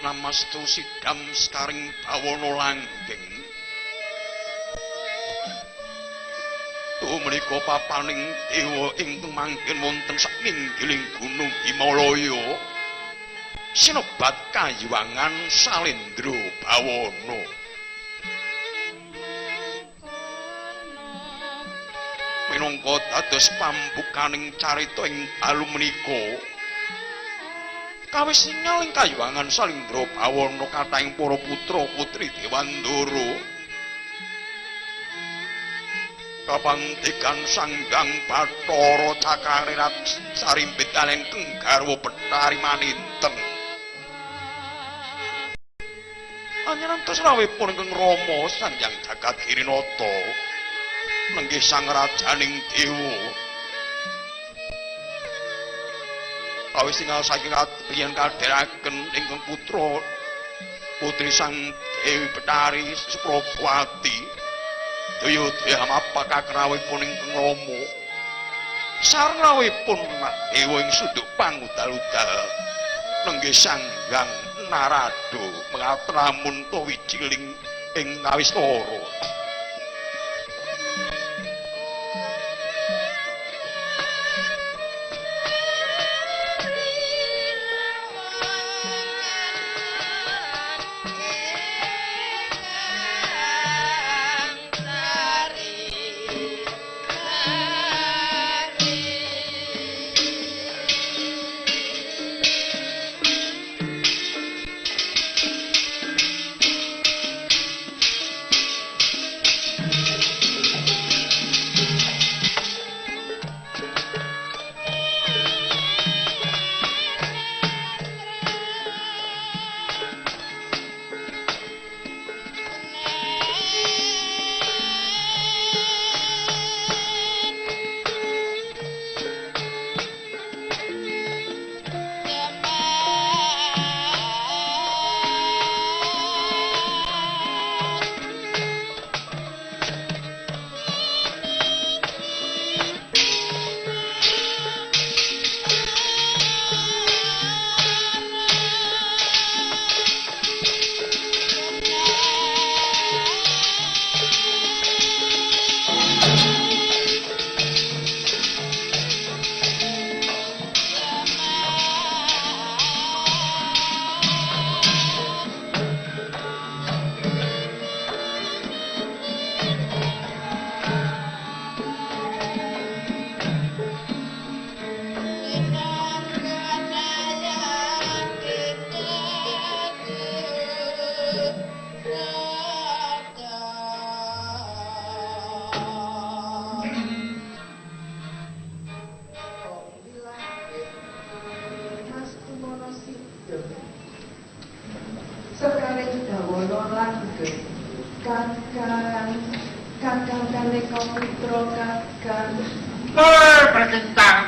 namastu sidam sekaring bawana langgeng. Menika papaning dewa ingkang manggen wonten sakinggiling gunung Himalaya. Sinebat Kayuwangan Salendra Bawana. Minangka dados pambukaning carita ing dalu menika. Kawis ningali Kayuwangan Salendra Bawana kathahing para putra-putri Dewandara. Kapantikan Sanggang Bathara Cakrawirata sarimbit kalengkeng garwa Betari Maninten. Anyanantos rawuhipun ingkang Rama Sanjang Jagadgirinata nenggih sang rajaning dewa. Kawis tingal saking kadyan kadheraken ingkang putra putri sang Dewi Betari Suprabawati. Daya mapaka krawuhipun ingkang Rama. Sareng rawuhipun dewa ing suduk pangudal-udal nenggih Sanggang Narada mengatramun to wijiling ing Ngawistara.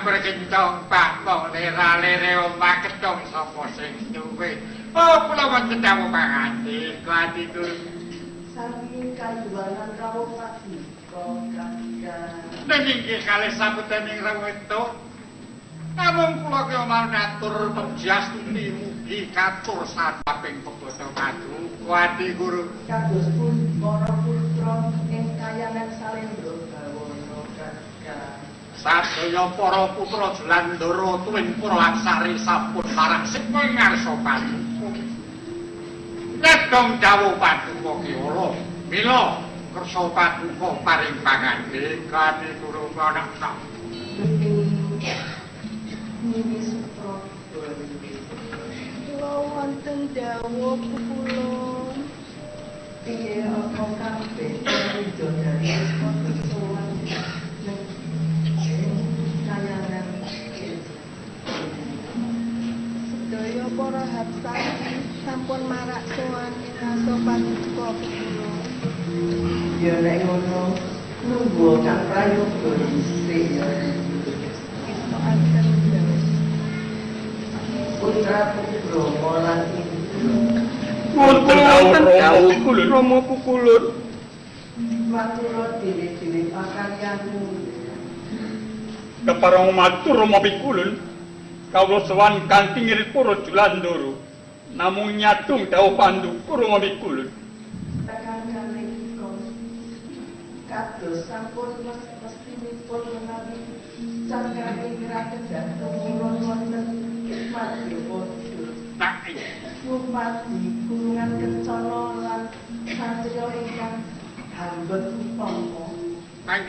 Berkentang Pak Pong lera-lere omah ketong sapa sing duwe. Oh, kula wonten dawuh pangati, kuwi Gus. Sami Kayuwangan rawuh padika Kakang. Nggih kalih saputening rawuh itu. Namung kula ki omah ngatur penjastuti mugi katur sadaping peboto madu. Kuwi Guru. Kados pun para putra ing Kayuwangan Salendra Bawana Kakang. Sadaya para putra Jelandara tuwin para aksari sampun marang sing ngarsa paduka. Nedhong dawuh paduka ki ora. Mila kersa paduka paring pangandikan Guru anak sak. Nini Suprabaya. Kula wonten dawuh kula. Piye apa kabeh ridho dari Sowan. Sedaya para hapsani sampun marak sowan rasa paduka kula. Ya nek ngono nunggu Kang Prayoga dhisik ya. Putra putra molan wonten dawuh Rama Pukulun. Matur dene-dene pakaryanmu. Keparang matur Rama Pikulun. Kawula sowan kanthi ngirit para Jelandara namung nyadung dawuh Pandu kurang mikulun. Tekan kalih kados sampun mestinipun menawi cangkring raket tumurun wonten Madyapada. Bupati Gunungan Kencana lan satriya ingkang hambet upama lan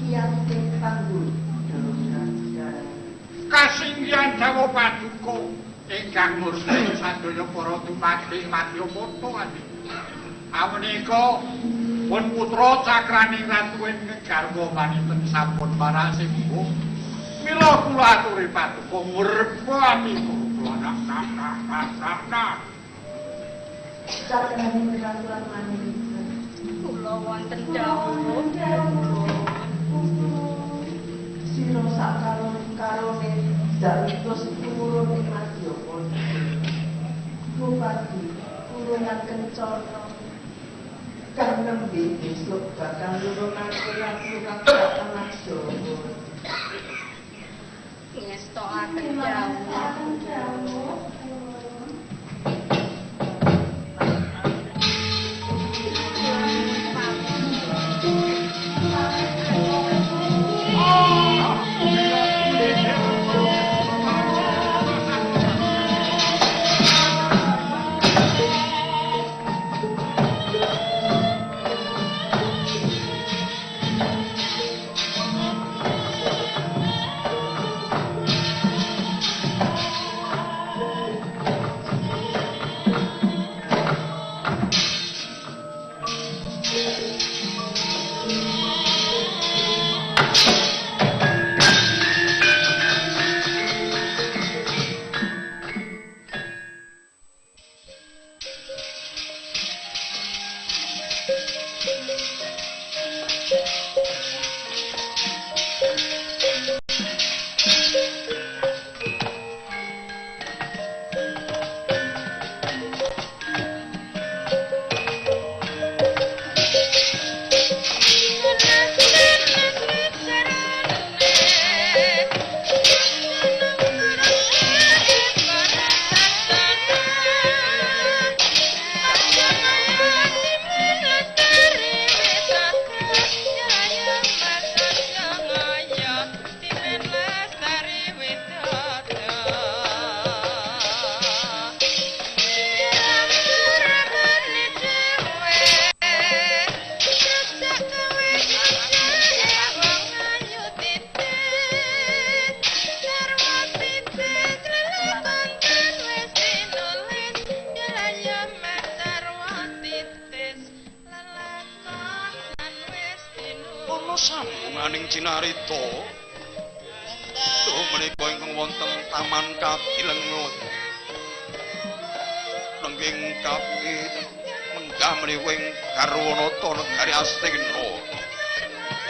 kiyating tanggul kasinggihan dawa paduka ingkang murni sadaya para dumadi Madyapada amenika pun putra cakraning Ratu ing garwa maniten sampun parasimbuh mila kula aturi paduka ngurpani cakraning Ratu lan maniten kula wonten dawuh sira sakarone dados turun ing Madyapada. Bupati Gunungan Kencana kang nembe besok bakal nurunaken surat tanah Jawa. ngestokaken dawuh. Sambunganing cinarita menika ingkang wonten taman Kadilengut nengging kapit menggah meniwing Garwanata negari Astina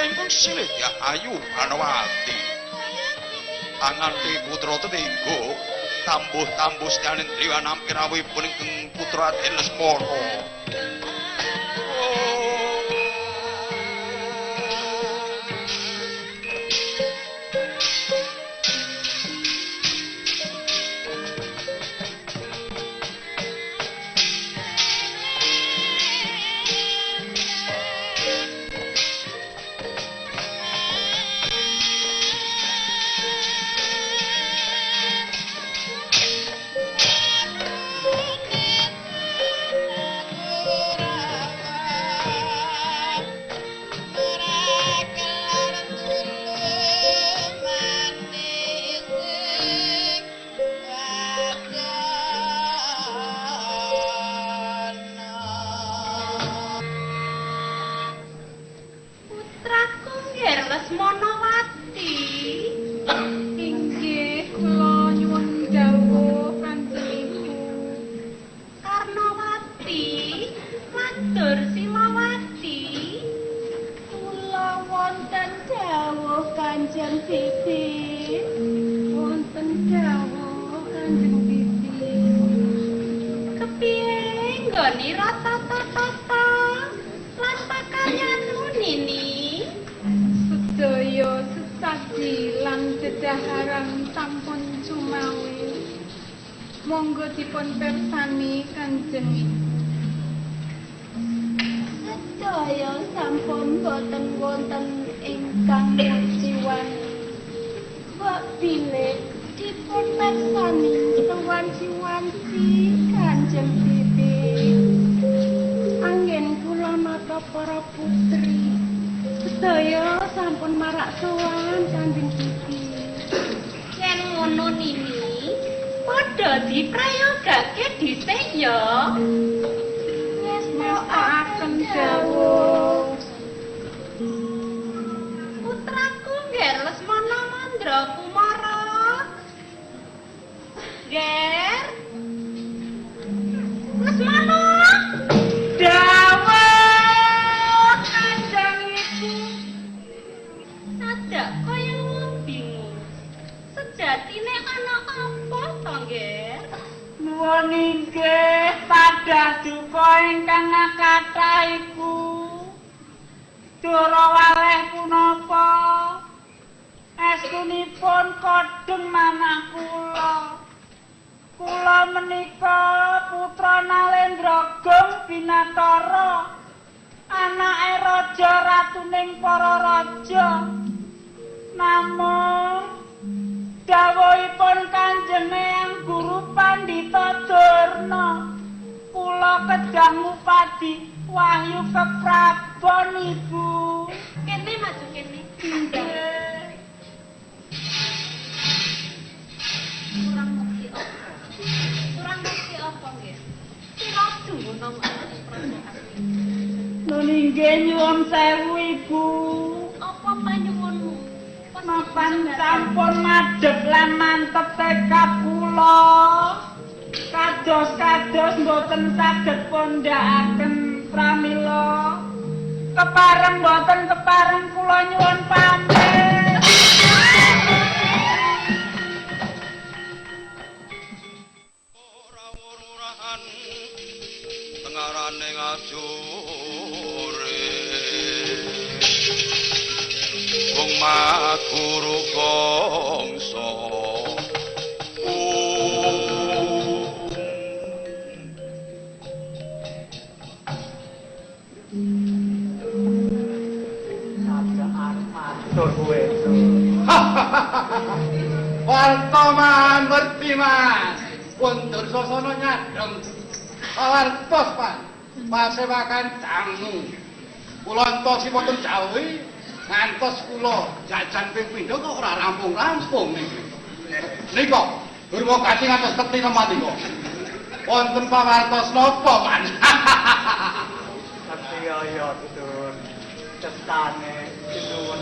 ingkang silih Ayu Pranawati anganti putra tetiga tambuh-tambuh sedyaning triwanampi rawuhipun ingkang putra Raden Lesmana. Monggo dipun pirsani Kanjeng Ibu. Sedaya sampun boten wonten ingkang mujiwan. Kok bilih dipun pirsani wanci-wanci Kanjeng Bibi. Anggen kula nata para putri. Sedaya sampun marak sowan Kanjeng Bibi. Yen ngono Nini, padha diprayogake dhisik ya. Ngestakaken dawuh. Putraku nggih Lesmana Mandra Kumara. Ger. Lesmana. Dawuh Kanjeng Ibu. Sadak kaya wong bingung. Sejatine ana apa to, Ger? Nuwun inggih padah duka ingkang kathah iku. Dora waleh punapa estunipun kodheng manah kula. Kula menika putra Nalendra Gong Binatara, anake raja ratuning para raja. Namung dawuhipun Kanjeng Eyang Guru Pandhita Durna, kula kedah ngupadi wahyu keprabon Ibu. Kene maju kene. Kurang mesti apa? Kurang mesti apa, Nggih? Sira dumunung ana perasaan. Nun inggih nyuwun sewu Ibu. Apa panyuwunmu? Mapan sampun madhep lan mantep tekad kula. Kados-kados mboten saged pundhakaken pramila. Kepareng mboten kepareng kula nyuwun pamit. Ora-orahan tengarane ngajure wong maguru kongso Wartoman werti Mas. Pundur sasana nyadeng. Pawartos Pak. Pasewakan dangu. Kula entosipun jauhi ngantos kula jajan ping pindho kok ora rampung-rampung niki. Nika durma gati ngantos teti nemat nika. Wonten pawartos napa, Mas? Satya Dur cetane sinuwun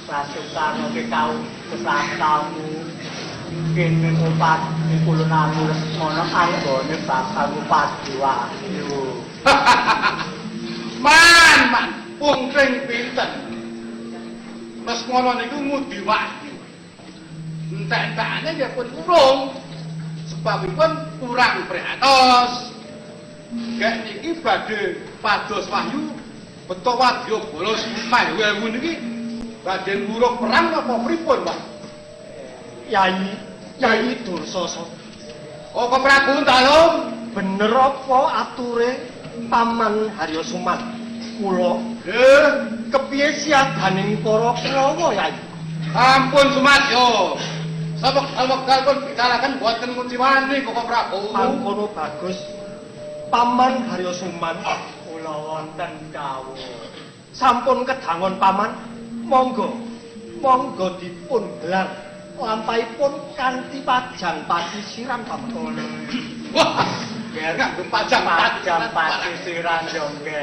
pasukan ke kau kesatamu kene opat kula namur ana anggone bakal upadi wahyu. Man, pungkring pinten. Mas ngono niku ngudi wahyu. Entek-entekane nggih pun urung. Sebabipun kurang priatos. Gek niki badhe pados wahyu beto wadya bala sumewu niki badhe nguruh perang apa pripun, Pak? Yai Dursasa. Oh, kok Prabu Talung? Bener apa ature Paman Harya Suman? Kula kepiye siaganing para Kurawa, Yai? Ampun Sumadyo. Sawekal pun bicaraken boten nguciwani kok Prabu. Mangkono bagus. Paman Harya Suman kula wonten dawuh. Sampun kedangon Paman, monggo dipun gelar lampahipun kanthi pajang pasisiran Paman. Wah, ger nganggo pajang pasisiran yo nggih.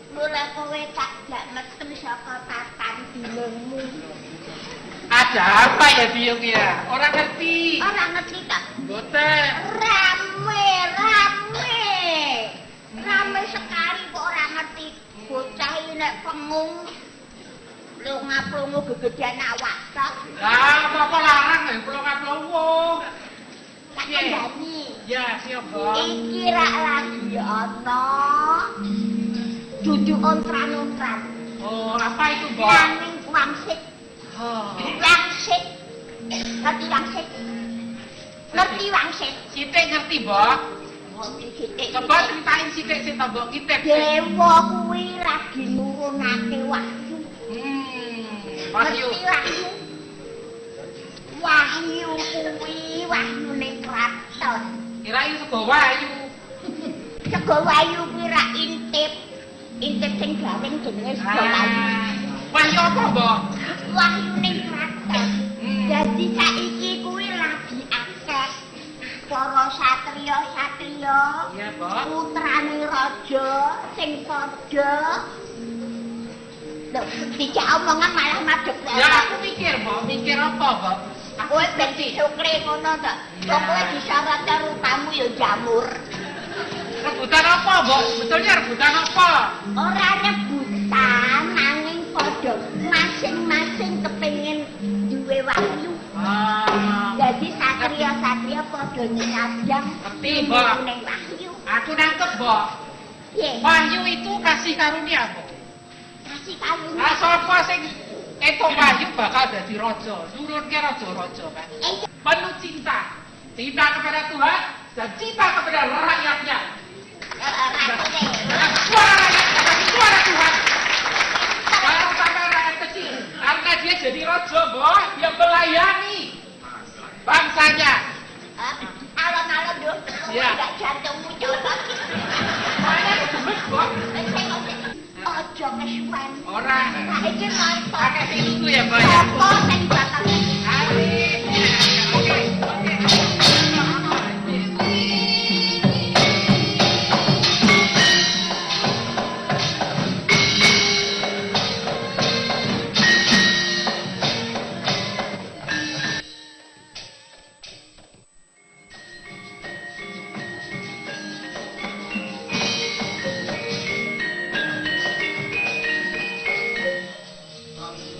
Mula kowe tak gak metu saka papan dinungmu. Ada apa ya Biung ya? Orang ngerti. Ora ngerti ta? Mboten. Rame sekali kok ora ngerti. Bocah iki nek pengung plunga-plungu gegedean awak tok. Lah, apa larang nek plunga-plungu? Tak kandhani. Ya, siapa? Iki rak lagi ana. Dudu ontran-ontran. Oh, apa itu, Mbak? Nanging wangsit. Oh. Wangsit. Ngerti wangsit? Ngerti wangsit? Sithik ngerti, Mbak. Ngerti sithik. Coba ceritain sithik sing tak mbok ngitip. Dewa kuwi lagi nurunake wahyu. Wahyu. Ngerti wahyu? Wahyu kuwi wahyune kraton. Kirain sego wahyu. Sego wahyu kuwi ra intip. Intip sing garing jenenge sego wahyu. Wahyu apa, Mbak? Wahyune kraton. Jadi saiki kuwi lagi akeh para satriya-satriya. Iya, Mbak. Putrane raja sing padha dijak omongan malah madhep. Ya aku mikir, Mbak. Mikir apa, Mbak? Kowe ben disukre ngono ta. Kok kowe disyarat karo tamu ya jamur. Rebutan apa, Mbak? Betulnya rebutan apa? Ora rebutan nanging padha masing-masing kepengin duwe wahyu. Jadi satria-satria padha nyadang Ngerti, Mbak. ning wahyu. Aku nangkep, Mbak. Piye? Wahyu itu kasih karunia, Mbak. Kasih karunia. Nah, sapa sing entuk wahyu bakal dadi raja. Nurunke raja-raja kan. Penuh cinta. Cinta kepada Tuhan dan cinta kepada rakyatnya. Suara rakyat adalah suara Tuhan. Kalau sampai rakyat kecil, karena dia jadi raja, Mbak, dia melayani bangsanya. Alon-alon dong. Iya. Enggak jantungmu colot. Saya gemes, Mbak. Ojo kesuwen. Orang. Saiki nonton. Pakai itu ya, Mbak. Ya. Apa sing bakal Asik. Oke, oke.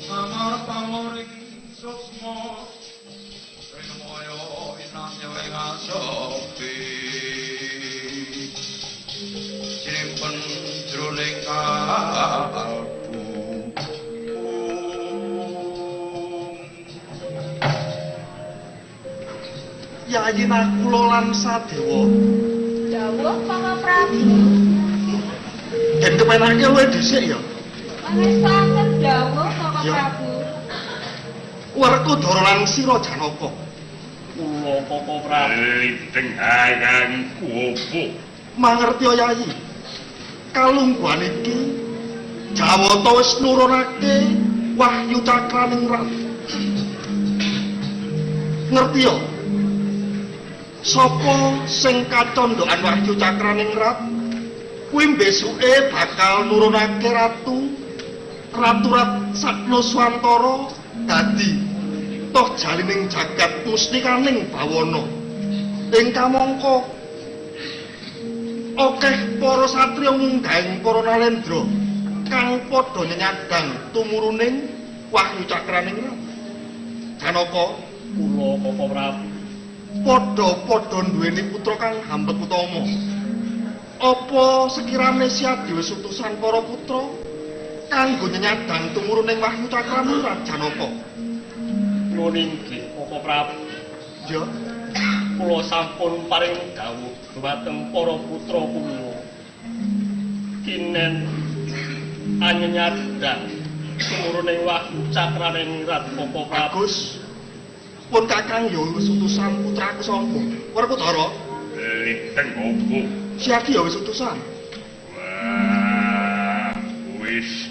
Samar pamoring susmo Rinomoyo inamnya wengasopi Cinimpen jroning kalbu Yayi Nakula lan Sadewa. dawuh Para Prabu. Yen kepenake luwe dhisik ya. Pangestanten dawuh Para Ya. Prabu. Werkudara lan Sira Janaka. Kula Koko Prabu dengaran kuopo. Mangerti Yayi. Kalungguhan iki Jawata wis nurunake wahyu cakraning rat. Ngerti ya? Sapa sing kacondhokan wahyu cakraning rat kuwi besuke bakal nurunake ratu Rat Sakno Swantara dadi toh jalining jagat mustikaning bawana. Ing kamangka akeh para satriya munggahing para nalendra kang padha nyadang tumuruning wahyu cakraning rat. Janaka Kula Koko Prabu padha-padha duweni putra kang hambet utama. Apa sekirane Siadi wis utusan para putra kanggo nyadang tumuruning wahyu cakraning rat Janaka? Nuwun inggih Koko Prabu. Ya, Kula sampun paring dawuh dhumateng para putra kula. Kinen anyanyadang tumuruning wahyu cakraning rat Koko Prabu. bagus. Pun Kakang ya wis utusan putraku sapa? Werkudara, Liteng opo? Siadi ya wis utusan. Wah, wis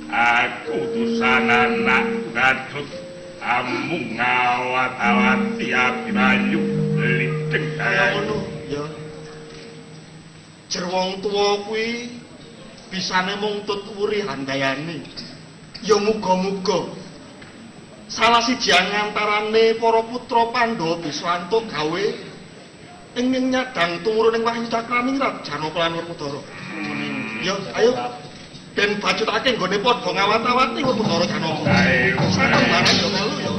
aku utusan anak Gatut amung ngawat-awati Abimanyu liteng Kaya ae. ngono, ya. Jer wong tuwa kuwi bisane mung tuturi handayane. Ya muga-muga salah siji antarane para putra Pandhawa bisa antuk gawe ing nyadang tumuruning Wahyu Cakraningrat Janaka lan Werkudara. Ya, ayo ben bacutake nggone padha ngawat-awati Werkudara Janaka. Ayo. Saken bareng yo melu ya.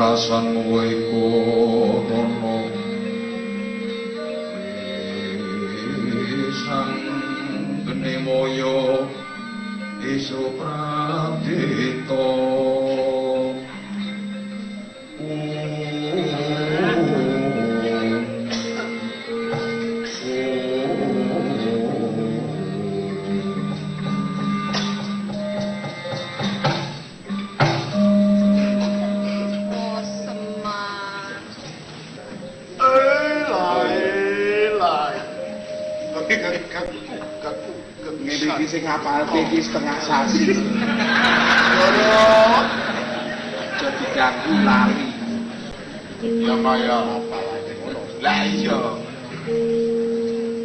rasan iku ana sang geni moyo iso pradita sing ngapalke iki setengah sasi. Loro Jadi ganggu lali. ya kaya apalane ngono. Lah iya.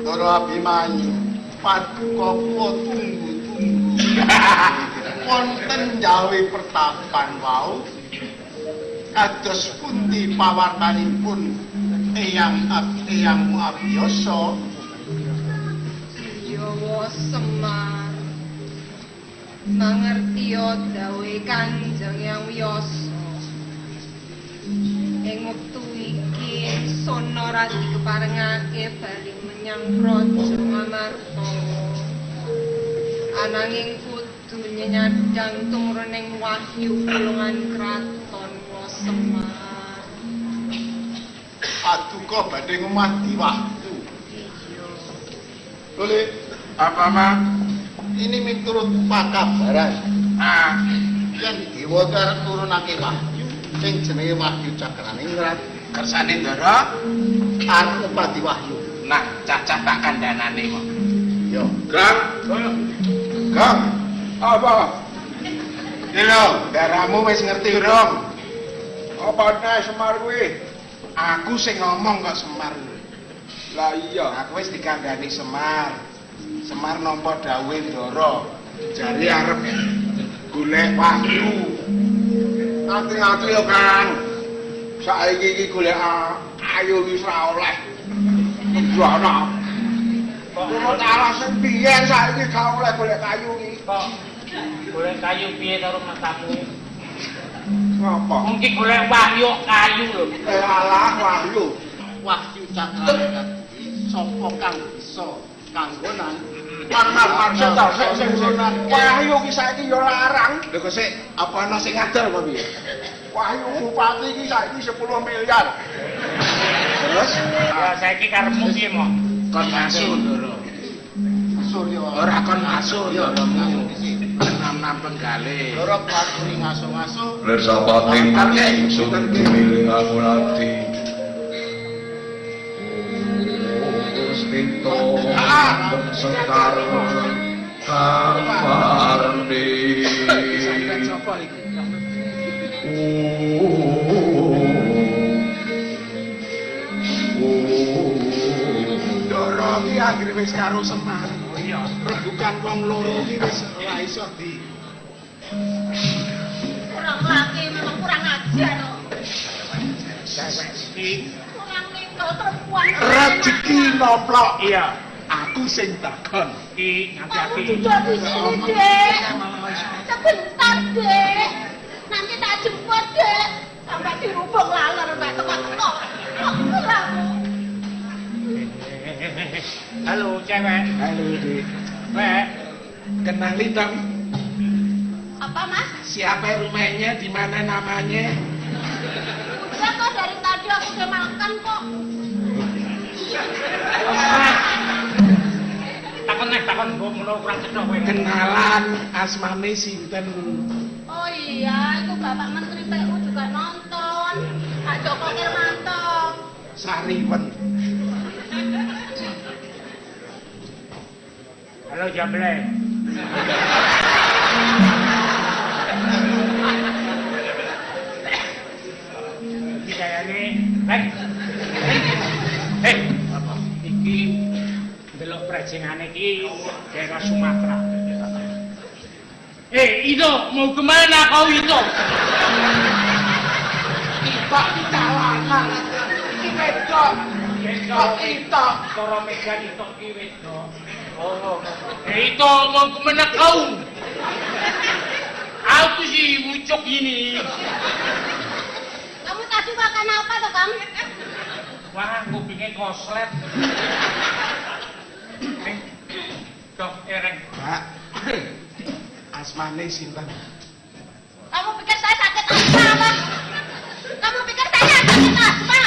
Loro Abimanyu, paduka tunggu-tunggu. Wonten jawe pertapan wau. Kados pundi pawartanipun eyangmu Abiyasa? Yawa Semar, mangertiya dawe Kanjeng Hyang Wiyasa. Ing wektu iki Sona radi keparengake bali menyang Praja Ngamarta. Ananging kudu nyanyadang tumruning wahyu kulungan kraton wa Semar. Paduka badhe ngumadi waktu. Boleh Apa mah? ini miturut pakabaran. Ah, Yen dewa arep turunake wahyu sing jenenge Wahyu Cakraningrat kersane Ndara. arep ngupadi wahyu. Nah, cacah tak kandhanane kok. Yo, Gang. Gang, Apa? lho, daramu wis ngerti urung? Apa nek Semar kuwi? Aku sing ngomong kok Semar. Lah iya, Aku wis dikandhani Semar. Semar nampa dawuhe Ndara. Jare arep golek wahyu. ati-ati yo Kang. Saiki iki golek ayu wis ora oleh. Njono. Kok cara sing biyen saiki gak oleh golek kayu iki. Kok golek kayu piye karo matamu? Ngapa? Mungkin golek wahyu kayu lho. Alah wahyu. Wahyu Cakrawala sapa kang bisa kanggonan marang Wahyu ki saiki ya larang. Lho kok sik apa ana sing ngadal apa piye? Wahyu bupati ki saiki 10 miliar. Terus Saiki karepmu piye, Mo? kon masuk lho. Surya. Ora kon masuk ya enam penggale. Loro baturi ngaso-ngaso. Lir sapating ingsun kemiling angulati. Gusti sekar kamarni. Sapa iku? Doro ki anggere wis karo Semar. Oh iya, rebukan wong loro ki wis ora iso di. Kurang laki memang kurang ajar kok. Cewek iki Kurang ninggal perempuan. rezeki noplok. Iya, aku sing takon. Ki Kamu juga di sini, Dek. Sebentar, Dek. Nanti tak jemput, Dek. Sampai dirubung laler, Mbak. Teko-teko. Kok pulang? Halo cewek. Halo Dik. Wek, kenali dong Apa, Mas? siapa rumahnya, di mana namanya? Udah kok dari tadi aku udah makan kok. Takon ngono kurang cedhak kowe. Kenalan asmane sinten? Oh iya, itu Bapak Menteri PU juga nonton. Pak Joko Kirmanto. Sariwen. Halo Jamble. Iki kayane, iki delok prejengane iki daerah Sumatera. Itu mau kemana kau itu? Kita lanang. Iki wedok. Kita. Cara medan itu iki wedok. Oh. Itu mau kemana kau? Aku sih mucuk ini. Kamu tadi makan apa tuh, Kang? Wah, kupingnya koslet. Dok, ereng. Pak. Asmane sinten? Kamu pikir saya sakit asma apa? Kamu pikir saya sakit asma?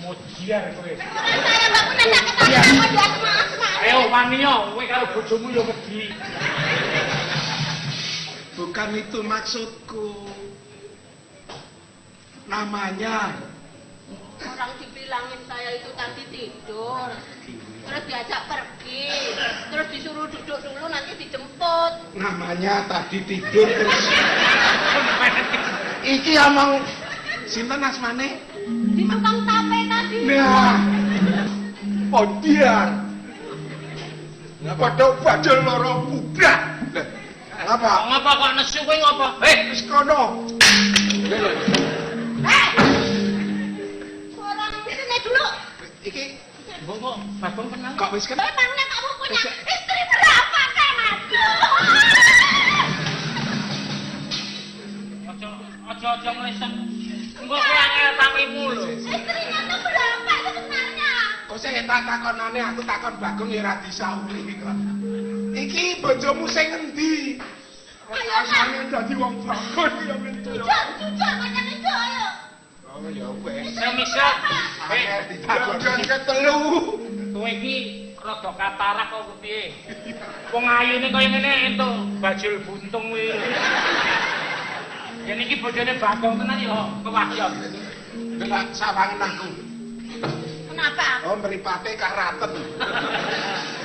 Mujiar kowe. Saya nggak punya sakit asma di asma-asma. Ayo wani yo, kowe karo bojomu yo wedi. Bukan itu maksudku. Namanya Orang dibilangin saya itu tadi tidur. Terus diajak pergi. Terus disuruh duduk dulu nanti dijemput. namanya tadi tidur terus. Iki omong sinten asmane? Di tukang tape tadi. Nah. Podiar. Padha bajul loro budak. Apa? Ngapa kok nesu kowe ngapa? Wis kono. Orang sini dulu. Iki Kok Bagong kenal? kok wis kenal? Memangnya kamu punya istri berapa, Kang? Aja ngleset. Engko kowe angel tapimu lho. Istrinya tuh berapa sebenarnya? Kok saya tak takonane aku takon Bagong ya ora disauri kok. Iki bojomu sing endi? Ayo, Asane dadi wong Bagong ya mentu. Jujur, macam itu, ayo. Oh ya wis. Saya misal. Ditakon ketelu. Kowe iki rada katarak kok piye? Wong ayune kaya ngene entuk bajul buntung kuwi. Yen iki bojone Bagong tenan ya kewahyon. Delok sawangen aku. Kenapa? Oh mripate karaten.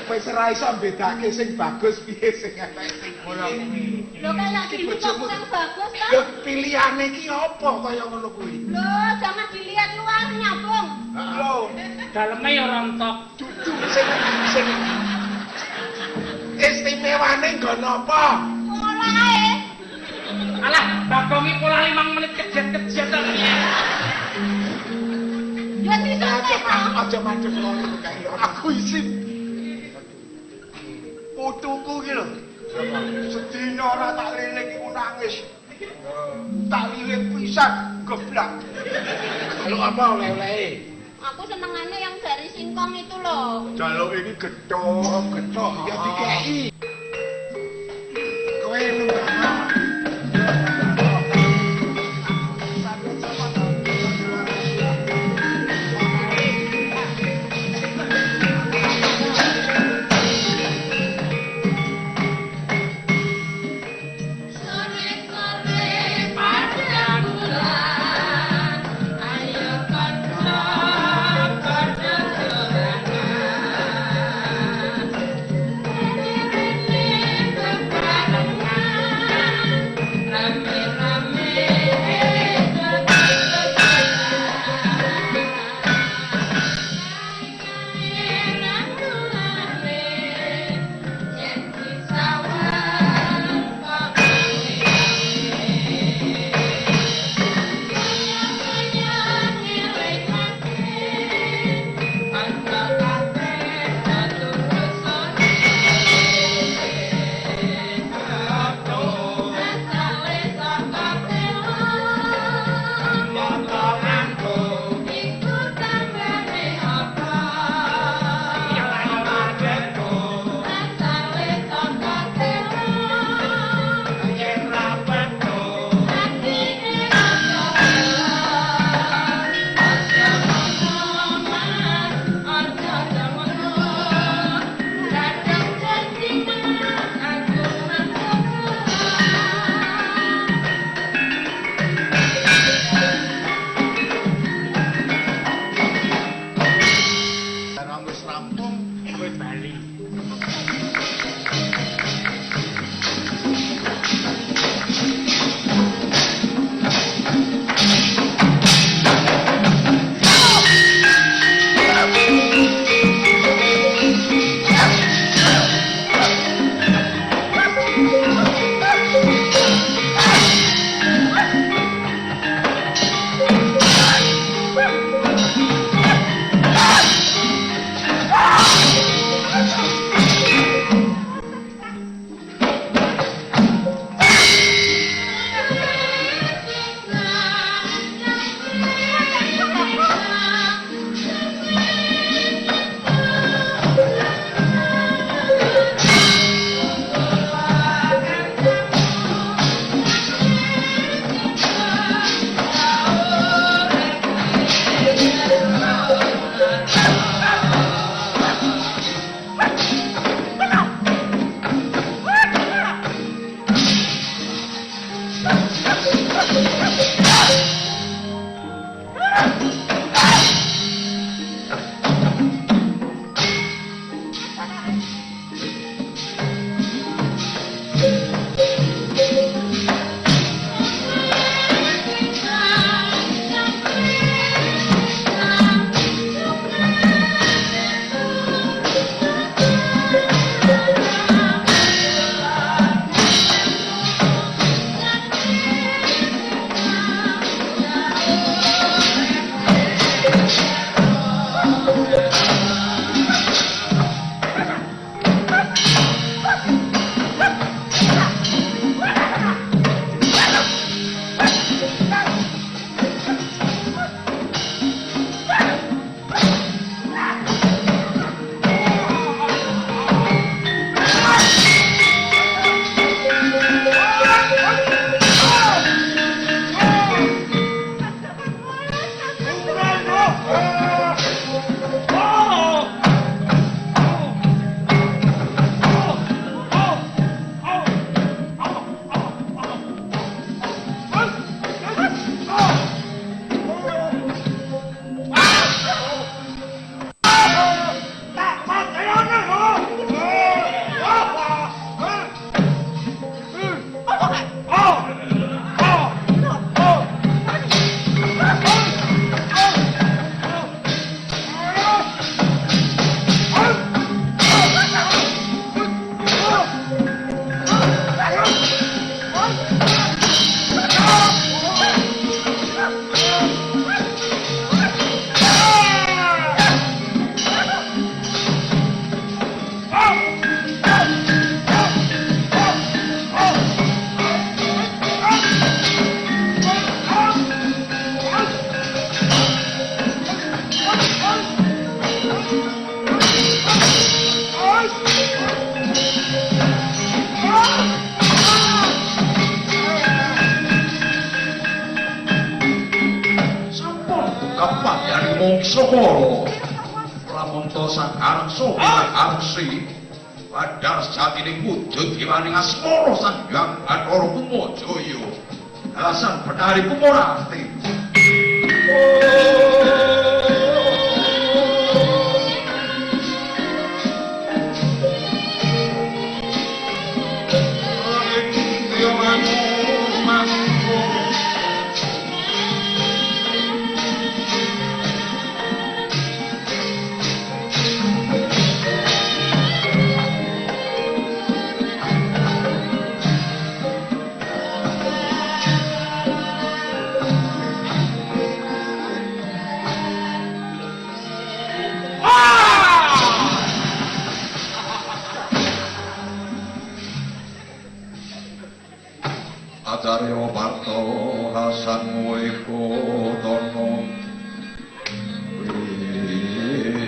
Wis ora iso mbedake sing bagus piye sing elek sing Ngono kuwi. Lo kayak gini kok kurang bagus, kan? Lho pilihane ki apa kaya ngono kuwi? Loh, jangan dilihat luar nyambung. Lho, Daleme ya rontok. cucu sing istimewane nggon apa? Mulai. Alah, Bagong iki pola 5 menit kejet-kejet kok. Ya bisa Aja madhep ngono kae. Aku isin. Putuku ki lho. Sedina ora tak lilik iku nangis. Tak lilik pisan geblak. Kalau apa oleh-olehe? Aku senengane yang dari singkong itu loh. Jaluk ini getok, ya dikei. Kowe nembak. Thank you. Sokoro lamonto sakar sopan arsi padahal sejatine wujud dewaning asmara Sang Hyang Bathara Kumajaya alasan Betari Kumorati Acarya Parto Hasan Weko Tono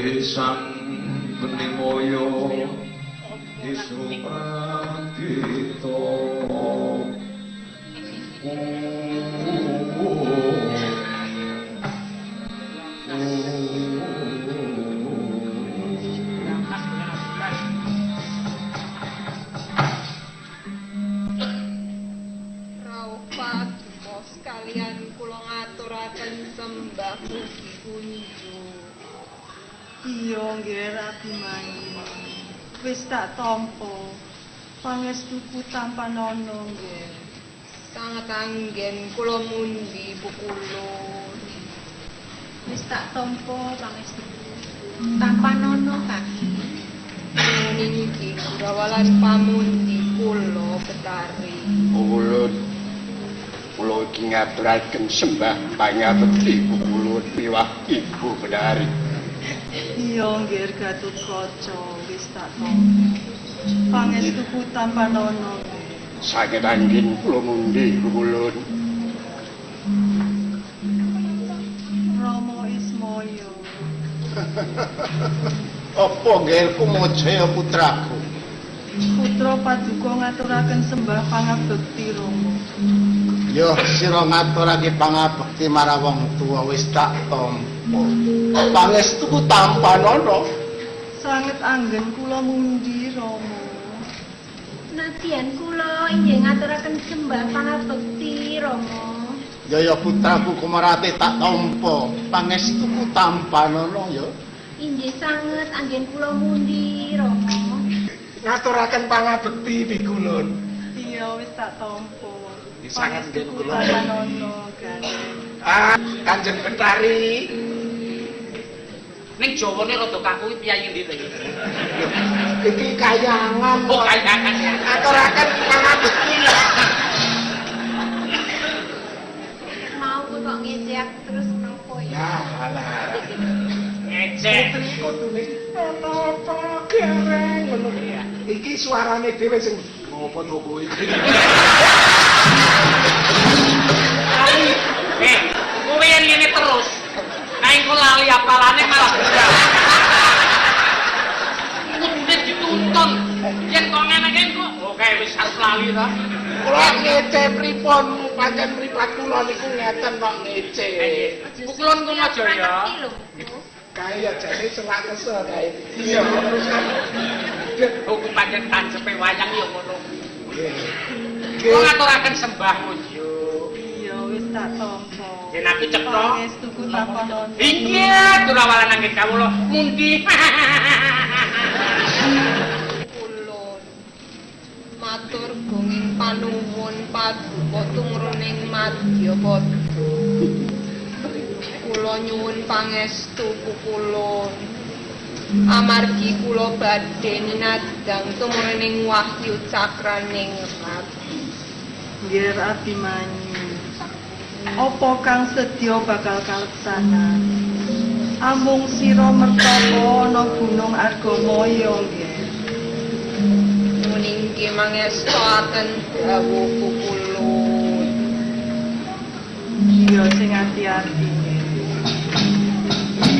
Wisan Benimoyo Isupradito Sekalian kula ngaturaken sembah mugi kunjuk. Iya nggih Rabimanyu. Wis tak tampa. Pangestuku tanpa nono nggih. Sanget anggen kula mundi pukulun. Wis tak tampa pangestuku tanpa nono kaki. Niki rawalan pamundi kula Betari. Pukulun kula iki ngaturaken sembah pangabekti pukulun miwah Ibu Betari. Iya nggih Gatotkaca wis tak tampa. Pangestuku tanpa nono. Saged anggen kula mundi pukulun. Rama Ismaya. Apa nggih Kumajaya putraku? Putra Paduka ngaturaken sembah pangabekti Rama. Yo sira ngaturake pangabekti marang wong tuwa wis tak tampa. Pangestuku tanpa nono. Sanget anggen kula mundi Rama. Nadyan kula inggih ngaturaken sembah pangabekti Rama. Ya putraku Kumarati tak tampa. Pangestuku tanpa nono ya. Inggih sanget anggen kula mundi Rama. Ngaturaken pangabekti pikulun. Iya wis tak tampa. Sanget anggen kula tanpa nono kan. Kanjeng Betari. Ning Jawane rada kaku iki piye ndi to iki? Iki kayangan. Oh, kayangan ya. Ngaturaken pangabekti. Mau kok ngejek terus napa ya? Alah. Ngecek. Kudune apa kereng ngono ya. Iki suarane dhewe sing apa to kuwi. Kowe yen ngene terus. Kae kok lali apalane malah begal. Kudune dituntun. Yen kok ngene kok oke wis harus lali ta. Kula ngece pripun pancen mripat kula niku ngeten kok ngece. Pukulun Kumajaya. Kaya jane celak kesel kae. Iya terus kan. Hukum pancen tanjepe wayang ya ngono. Nggih. Kok ngaturaken sembah yo. Iya wis tak tampa. Yen aku cetha. Pangestuku tanpa nono. Iya, durawalan anggen kawula mundi. Kulon matur gunging panuwun Paduka tumruning Madyapada. Kula nyuwun pangestu pukulun. Amargi kula badhe ninadang tumruning wahyu cakraning rati. Nggih Abimanyu. Apa kang sedya bakal kaleksana? Amung sira mertapa ana Gunung Argamaya nggih. Muning mangestoaken dawuh pukulun. Iya sing ati-ati.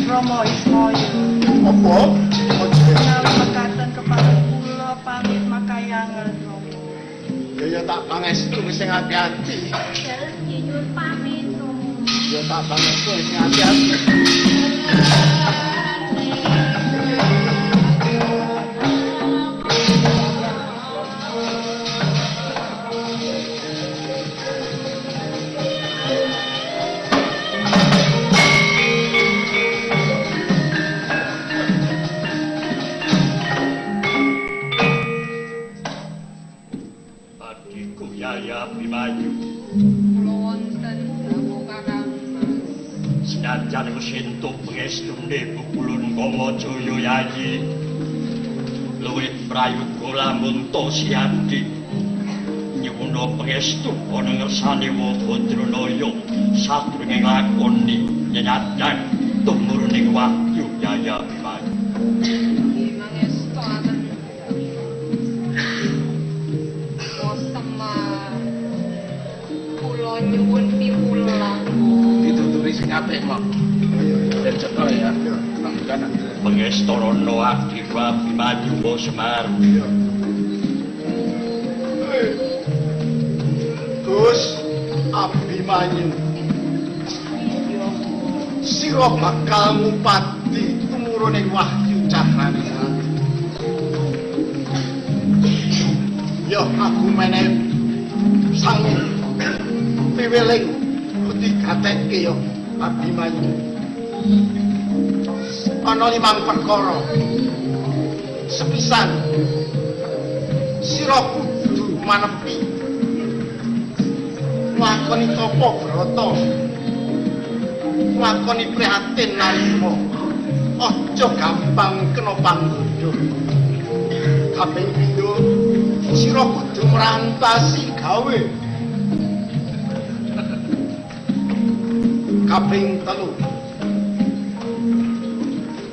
Rama Ismaya. Apa? Menawi mekaten kepareng kula pamit makayangan Rama. Ya tak pangestu wis sing ati-ati. Dalan nyuwun pamit Rama. Ya tak banget kowe hati-hati. Adikku Yaya Abimanyu. Kula wonten dawuh Kakang Mas. Senajan kesentuh pengestune Pukulun Kamajaya Yayi. Luwih prayoga lamun Tosyadi. Nyuwuna pangestu ana ngersane Wabadranaya sadurunge nglakoni nyenyadhan tumurning wahyu Yaya Abimanyu. Nggih mangestu aten. Semar. Kula nyuwun piwulang. Dituturi sing apik kok. Dan cetha ya. Kanan. Pengestorono Adikku Abimanyu Semar. Gus Abimanyu. Sira bakal ngupati tumurune wahyu Cakramisra. Yo aku meneh sang piweling wedi gatekke yo Abimanyu. Ana 5 perkara. Sepisan sira kudu manepi lakoni tapa brata, lakoni prihatin narima, aja gampang kena panggoda. Kaping pindho sira kudu merantasi gawe. Kaping telu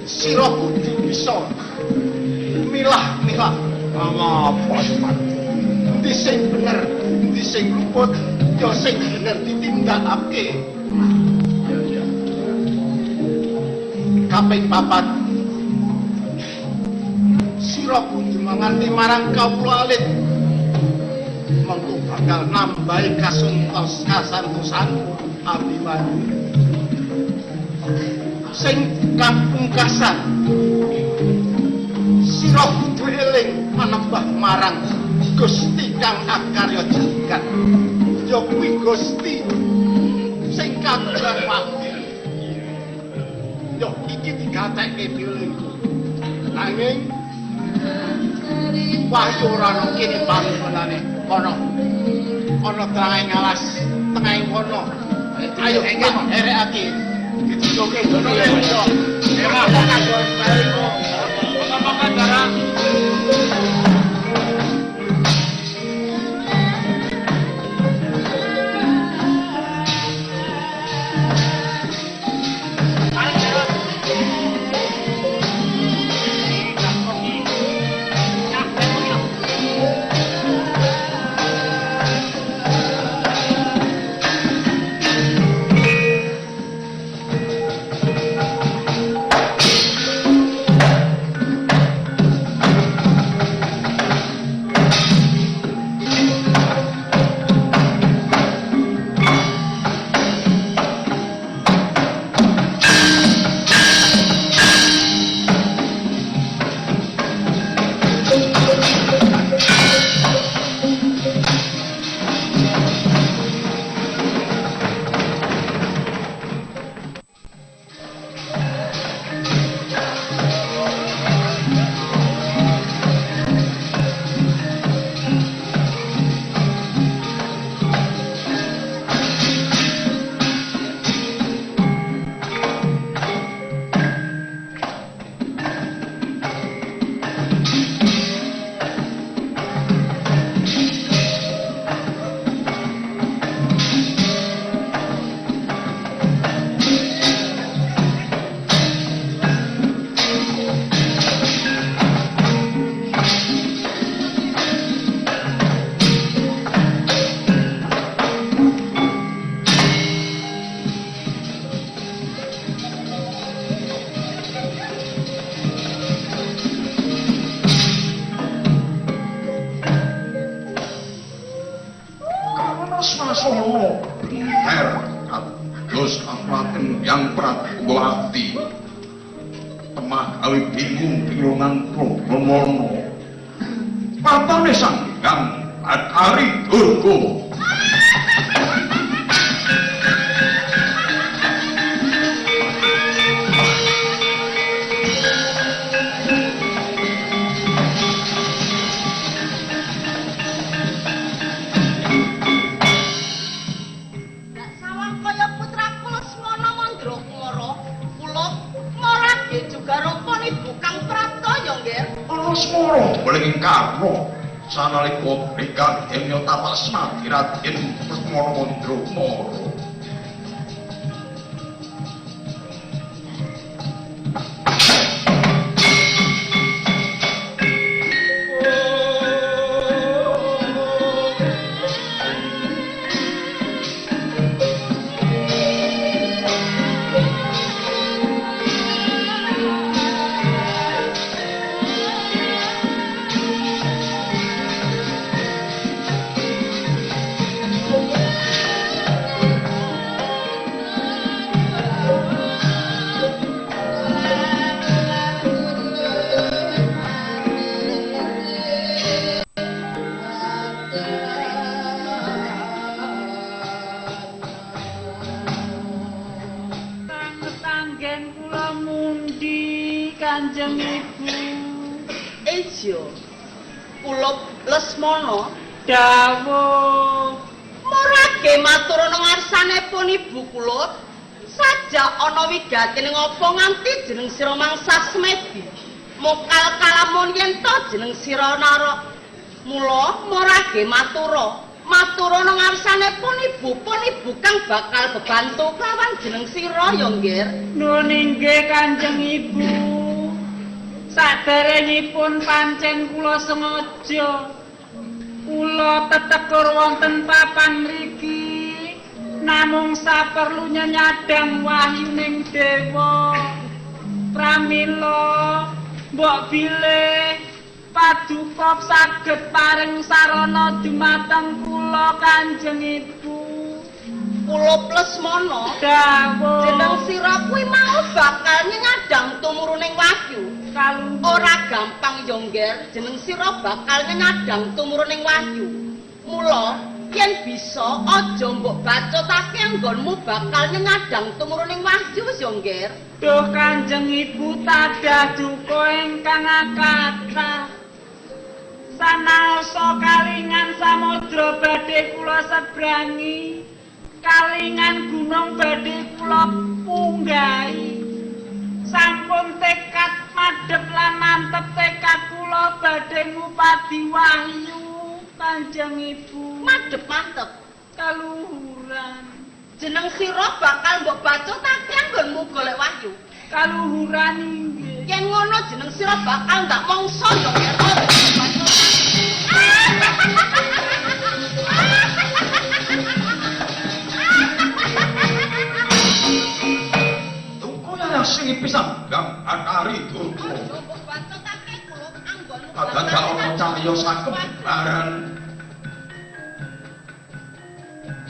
sira kudu bisa milah-milah apa Semar. Endi sing bener, endi sing luput, ya sing bener ditindakake. Kaping papat sira kudu manganti marang kawula alit. Mengko bakal nambahi kasantosan Abimanyu. Sing kapungkasan sira kudu eling manembah marang Gusti kang akarya jagat. Ya kuwi Gusti sing kagungan wahyu. Ya iki digatekke pilihku. Nanging wahyu ora ana kene panggonane. Kono. Ana tengahing alas, tengahing kono. Ayo erekake. Ditujoke ngono ya. Ora kados bae kok. Apa cara? Sangyang Pratibawati temah gawe bingung-bingungan Brahmana patane Sangyang Bathari Durga. Semoro boleh karno sanalika brigadir tapak semati Raden Lesmana Mandragara. Kanjeng Ibu. Ejo. Kula Lesmana dawuh murage matur ana ngarsanipun ibu kula sajak ana wigatining apa nganti jeneng sira mangsa Semedi. Mokal kalamun yen to jeneng sira nara. Mula murage matur ana ngarsanipun ibu kang bakal bebantu kawan jeneng sira ya nggih. Nuwun inggih Kanjeng Ibu. Saderengipun pancen kula sengaja kula tetekur wonten papan mriki namung saperlu nyadang wahyuning dewa pramila mbok bilih paduka saged paring sarana dumateng kula Kanjeng Ibu. Kula Lesmana dawuh jeneng sira kuwi mau bakal nyadang tumuruning wahyu. Ora gampang yo ngger jeneng sira bakal nyadang tumuruning wahyu. Mula yen bisa aja mbok bacotake anggonmu bakal nyadang tumuruning wahyu yo ngger. Duh Kanjeng Ibu tadah duka ingkang kathah. Sanaosa kalingan samudra badhe kula sebrangi, kalingan gunung badhe kula punggahi. Sampun tekad madhep lan mantep tekad kula badhe ngupadi wahyu Kanjeng Ibu. Madhep mantep kaluhuran. Jeneng sira bakal mbok bacotake anggonmu golek wahyu. Kaluhuran inggih. Yen ngono jeneng sira bakal ndak mangsa yo yen sing pisan Kang Bathari Durga. Kadang ana cahya sakebaran.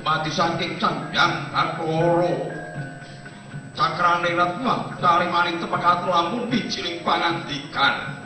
Mati saking Sangyang Bathara. Cakrane Ratna Bathari maring tepakat lamun wijining pangandikan.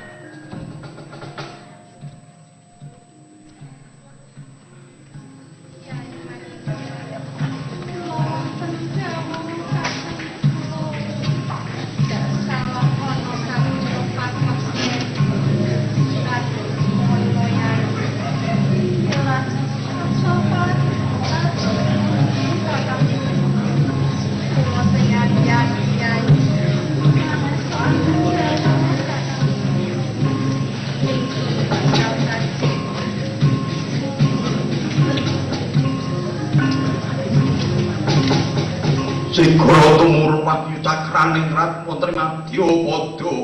Segara tumurun wahyu cakraning Ratna Trimadya padha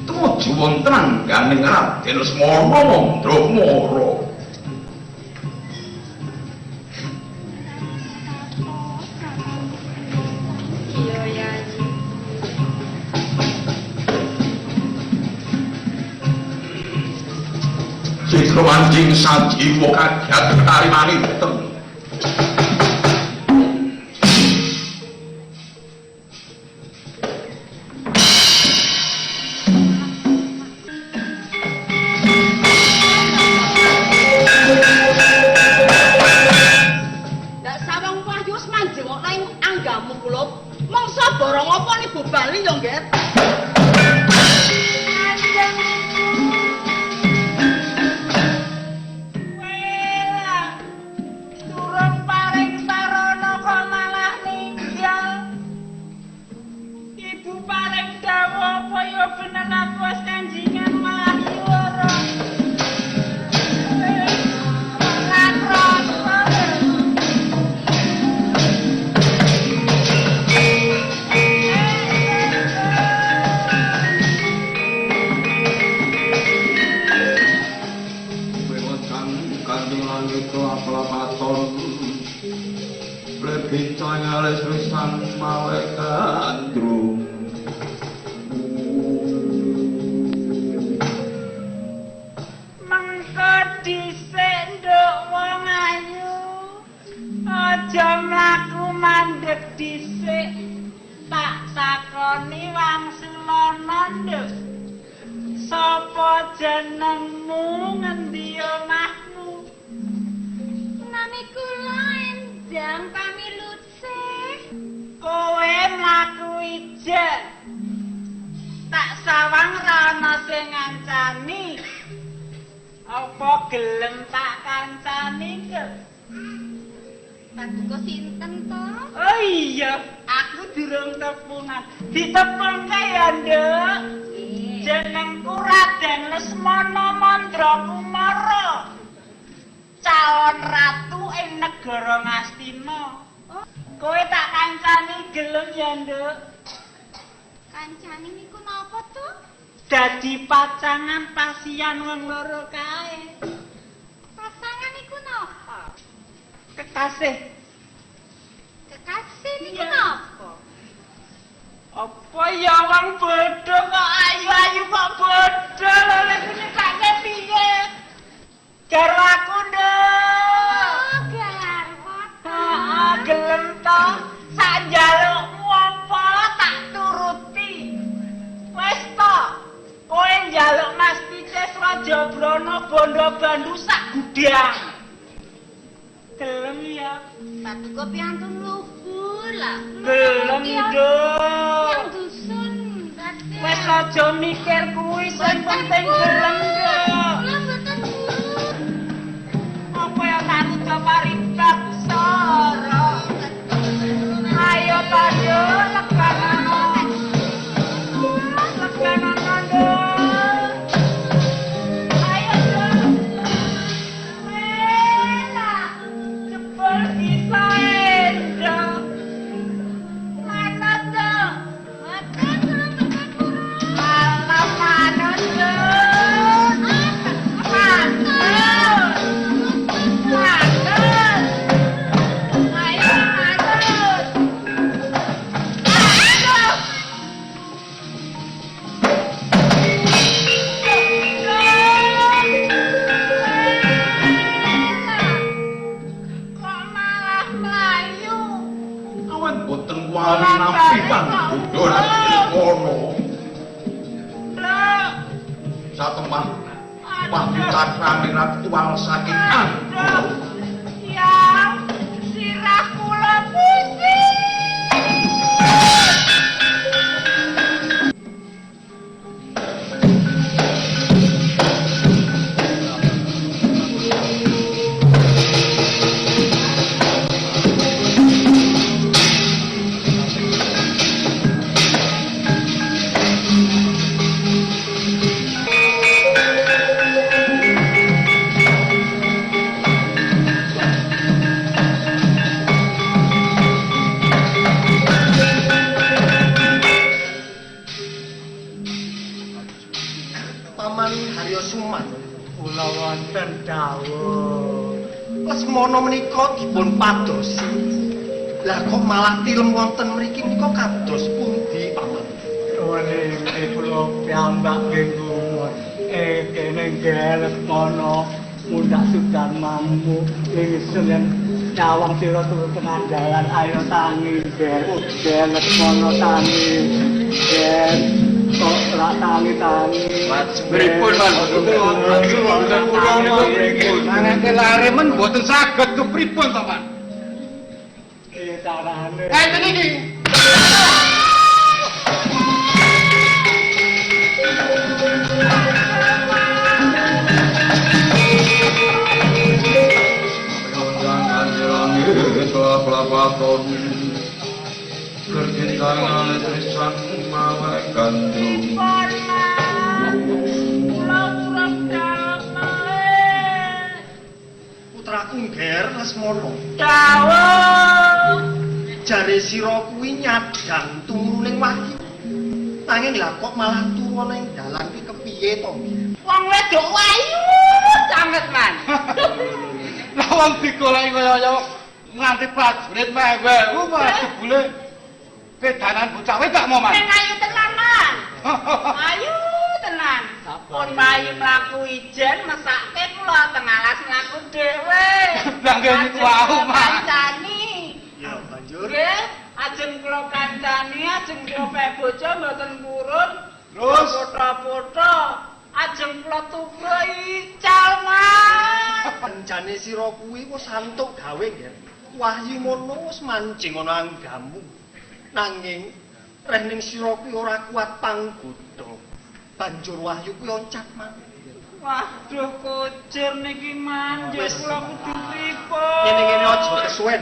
tumuju wonten angganing Raden Lesmana Mandragara. Iya Yayi. Segara manjing sajiwa kagiat karimani wonten mbok bali yo, Nggih. Durung paring sarana kok malah ninggal. Ibu paring dawuh apa ya bener aku wis kanjingan malah lara. Lan rasa. Kanjeng langit aplapaton lebicang alis risan malaikat drum Mengko dhisik nduk wong ayu aja mlaku mandeg dhisik tak takoni wangsulana nduk sapa jenengmu ngendi omahmu Nami kula Endang Pamilutse. kowe mlaku ijen tak sawang ra ana sing ngancani apa gelem tak kancani ke Paduka sinten to? oh iya aku durung tepungan ditepungke ya nduk jenengku Raden Lesmana Mandrakumara calon ratu ing negara Ngastina kowe tak kancani gelem ya nduk Kancane niku napa to? dadi pacangan pasian wong loro kae Pasangan niku napa? kekasih Kekasih niku Iya. napa? apa ya wong bodho kok ayu-ayu kok bodho lho lek nyekake piye karo aku nduk Oh, garwa. heeh gelem to sak njalukmu apa tak turuti wis to kowe njaluk Mas Titis Raja Brana bondo bandu sak gudang gelem ya Paduka piantun luhur lah. gelem Yang nduk dusun. Raden. wis aja mikir kuwi sing penting gelem nduk Kula mboten guru. apa ya tak coba ribat soro ayo padha lekana ayo dong mela jebol bisa endang mana dong Mboten kula mboten guru. alam manut dong manut manut ayo manut manut kok malah melayu awan boten wali nampi pandudul ngono lho satemah pambutan ramirat tuang saking aduh ya sirah kula pusing Paman Haryo Suman. kula wonten dawuh Lesmana menika dipun padosi. Lah kok malah tilem wonten mriki menika kados pundi, Paman? Wene kula piyambak nggih kene ngelep mono mundak sudah mampu ingsun yen nyawang sira turu tengah dalan ayo tangi ngelep mono tangi kok ora tangi pripun Mas kula niku pripun nangke lare men mboten saged kepripun to Pak carane enten iki sang mawe gandum Kula urip dalem. Putraku ngger Lesmana. Dawuh. Jare sira kuwi nyadang tumuruning wahyu. Nanging lah kok malah turu ning dalan ki kepiye to? Wong wedok wayu sanget man. Lawang digoleki kaya nganti prajurit mewe. Ku malah jebule kedanan bocah wedok mau man. Sing ayu tenan man. Ayu tenan. Pun bayi mlaku ijen mesake kula teng alas mlaku dhewe. Lah nggih niku wau man. Kancani. Ya banjur Nggih, ajeng kula kancani, ajeng kula pek bojo mboten purun. terus Foto-foto ajeng kula tuku ical mas. rencane sira kuwi wis antuk gawe ngger. Wahyu mono wis mancing ana anggamu. Nanging reh ning sira kuwi ora kuat panggoda. Banjur wahyu kuwi oncat maneh. Waduh kucur niki manjur Wis. kula kudu pripun. Ngene-ngene aja kesuwen.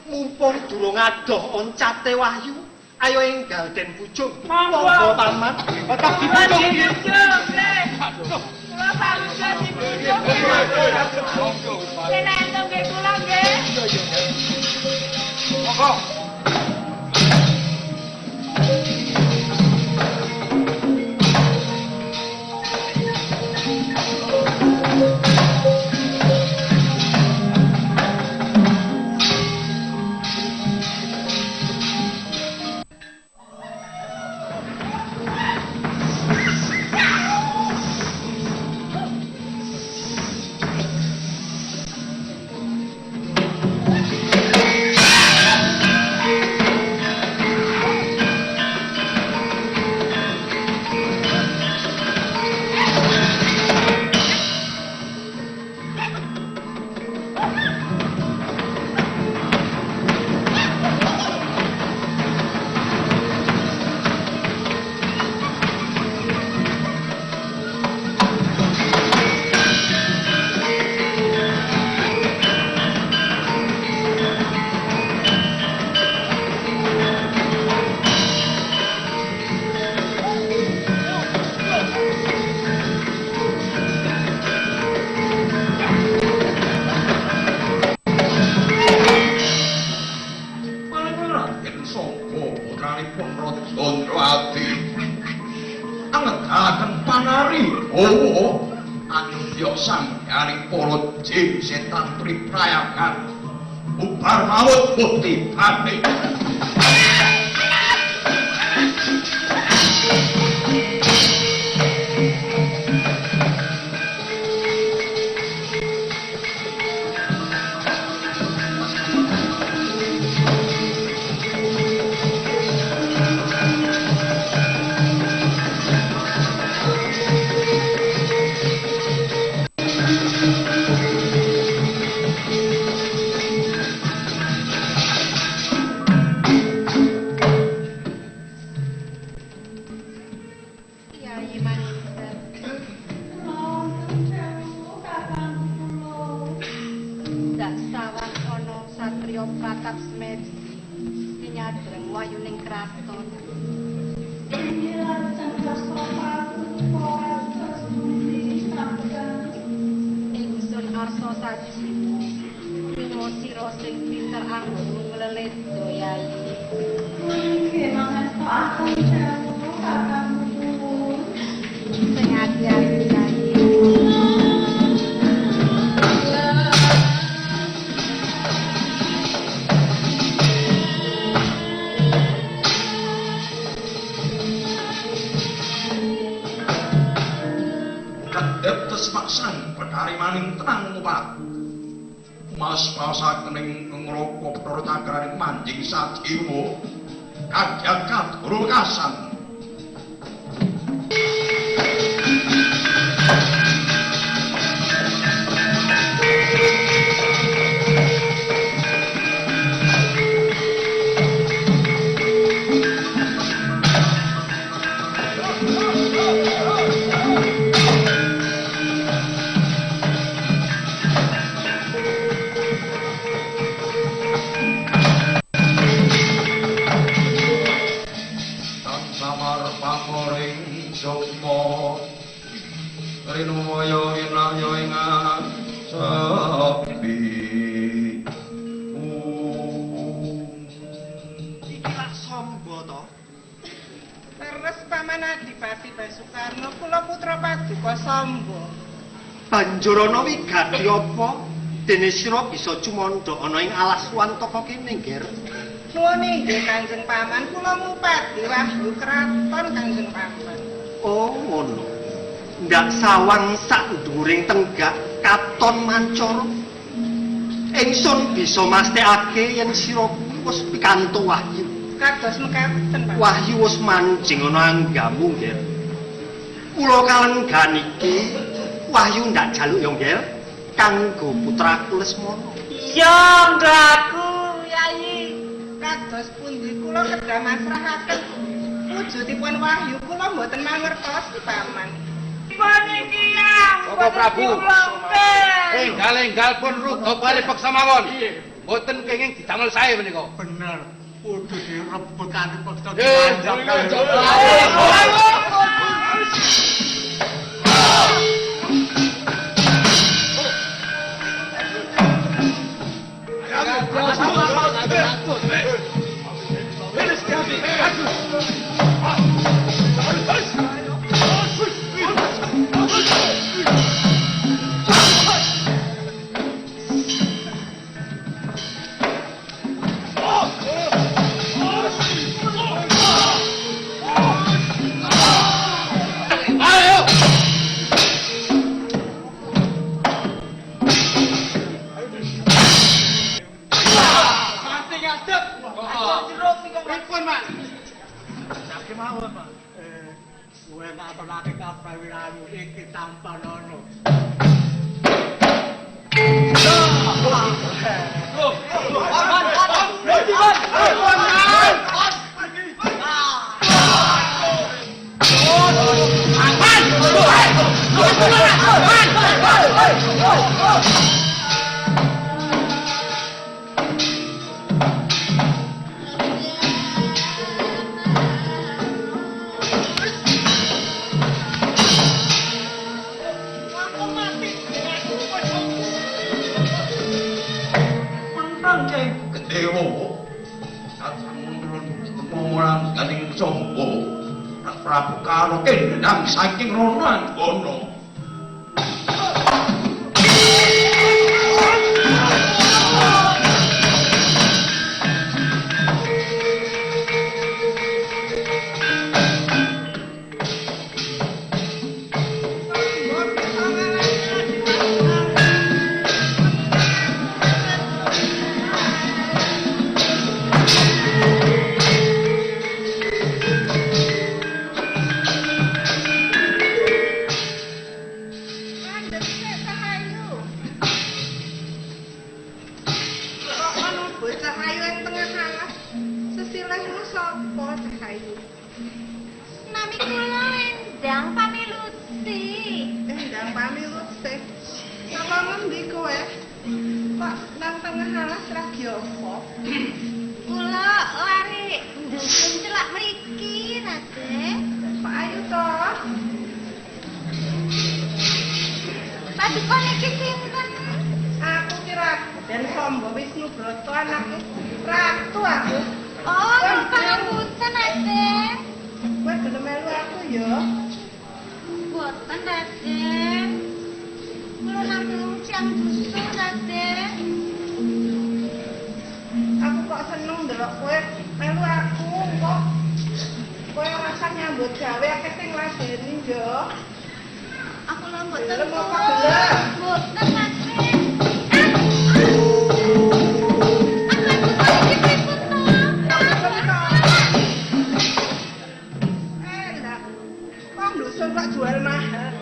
Mumpung durung adoh oncate wahyu, ayo enggal den bujung. Monggo. Monggo paman. Tak Kula dibujung iki. dibujuk, nggih. Kula sampun dibujuk. Kena entuk nggih kula nggih. Monggo. Setan priprayangan ubar maut bukti bani manjing sajiwo kajagat rukasan pamoring sukma rinwaya inaya ing sepi Iki lak Samba to. Leres Paman Adipati Basukarno kula putra Paduka Samba. Banjur ana wigati apa dene sira bisa cumandha ana ing alas Wantaka kene, Nger? Nuwun inggih Kanjeng Paman, kula mupati wahyu kraton Kanjeng Paman. Oh, ngono. Ndak sawang sak dhuwuring tenggak katon mancara. Ingsun bisa masthekake yen sira wis pikantuk wahyu. Kados mekaten, Pak. Wahyu wis mancing ana anggamu, Nger. Kula kalenggan iki wahyu ndak jaluk yo, Nger, kanggo putraku Lesmana. Iya, nggaku, Yayi. Kados pundi kula kedah masrahaken wujudipun wahyu kula mboten mangertosi, Paman. Paniki ya, Bapak Prabu. Enggal-enggal pun ruga bali peksa mawon. Mboten kenging didamel sae menika. Bener. Kudu direbut kanthi paksa Pripun, Mas? Saiki mawon, Pak. Kowe ngatonake kaprawiranu iki tanpa nono. Kedewa Pemulang Galing Sombo Prabu Karo kendang saking ronan kono Nami kula Endang Pamiluti. Endang Pamiluti. Saka ngendi kowe? Kok nang tengah alas lagi apa? Kula lari ndusun celak mriki, Raden. Pak Ayu to. Paduka niki sinten? Aku kira Den Samba Wisnu Broto anake ratu aku. Oh, pangapunten, Raden. Kowe gelem melu aku ya. Boten, Raden. Kula namung siang dusun, Raden. Aku kok seneng ndelok kowe melu aku kok. Kowe rasa nyambut gawe akeh sing ngladeni yo. Aku lho mboten. Gelem apa gelem? Boten, Raden. Dusun tak jual mahal.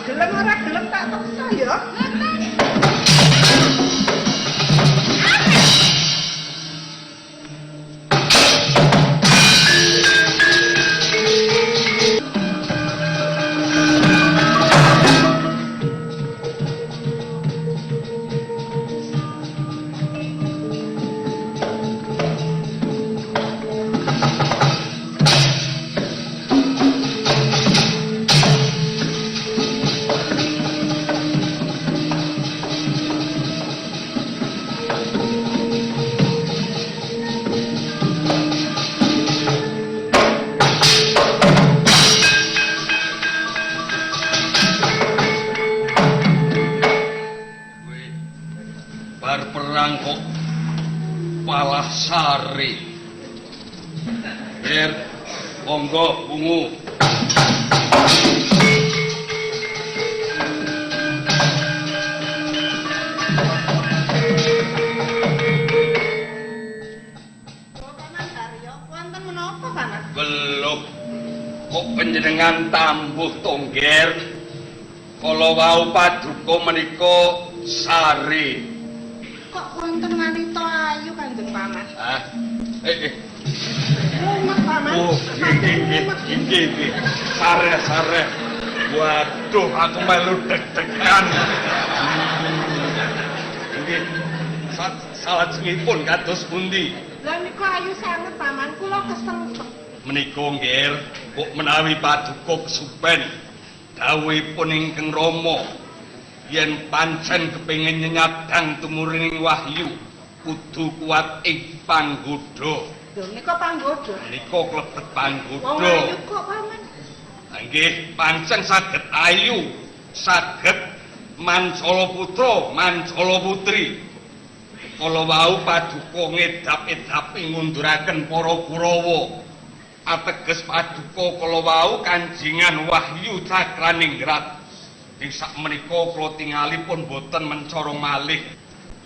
Gelem ora gelem tak paksa ya. Kok panjenengan tambuh tongger? Kala wau paduka menika sari. Kok wonten wanita ayu Kanjeng Paman? Hah? Mumet Paman. Oh, iki. Sare. Waduh, aku melu deg-degan. Nggih. Salajengipun kados pundi? Lah nika ayu sanget Paman, kula kesempet. Menika nggih, kok menawi paduka kesupen dawuhipun ingkang Rama yen pancen kepengin nyanyadang tumurining wahyu kudu kuat ing panggoda. Lho nika panggoda. Nika klebet panggoda. Wong ayu kok Paman. Nggih, pancen saged ayu, saged mancala putra, mancala putri. Kala wau paduka ngedap-edapi ngunduraken para Kurawa. Ateges paduka kala wau kanjingan wahyu Cakraningrat. Ing sakmenika kula tingalipun boten mencara malih.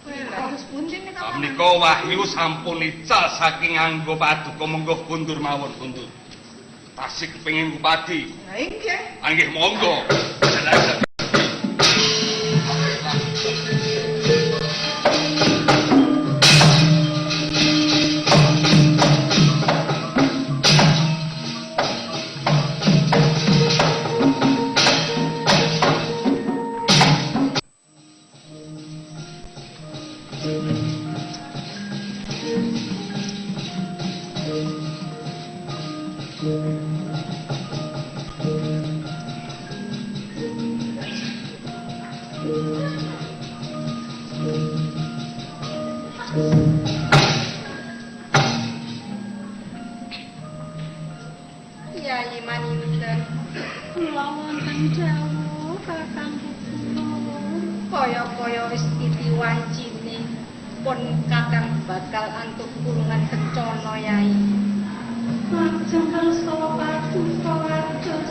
Kados pundi nika Paman? Menika wahyu sampun ical saking anggo paduka monggo kundur mawon kundur. Tasih kepengin kupadi. Lah inggih. Nggih monggo. Jelasan. Kyai Maninten. Kula wonten dawuh Kakang Kula. Kaya-kaya wis titiwancine pun Kakang bakal antuk kurungan kencana Yai. Lajeng kersa paduka wados.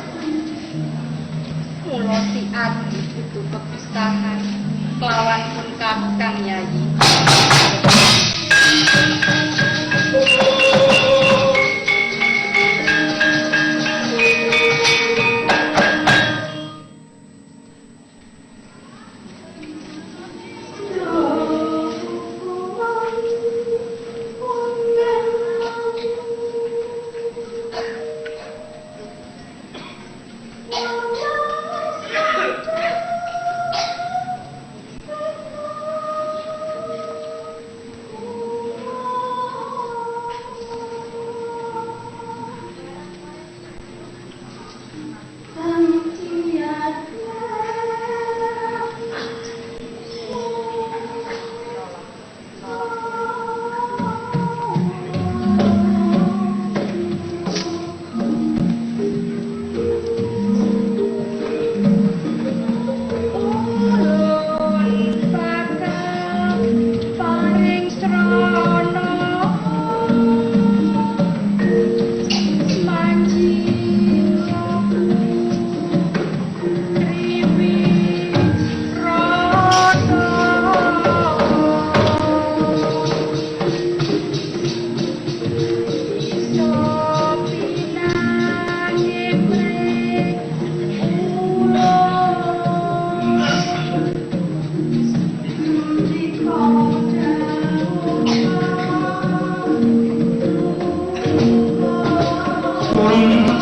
Mula si adi kudu kepisahan kelawan pun Kakang Yai.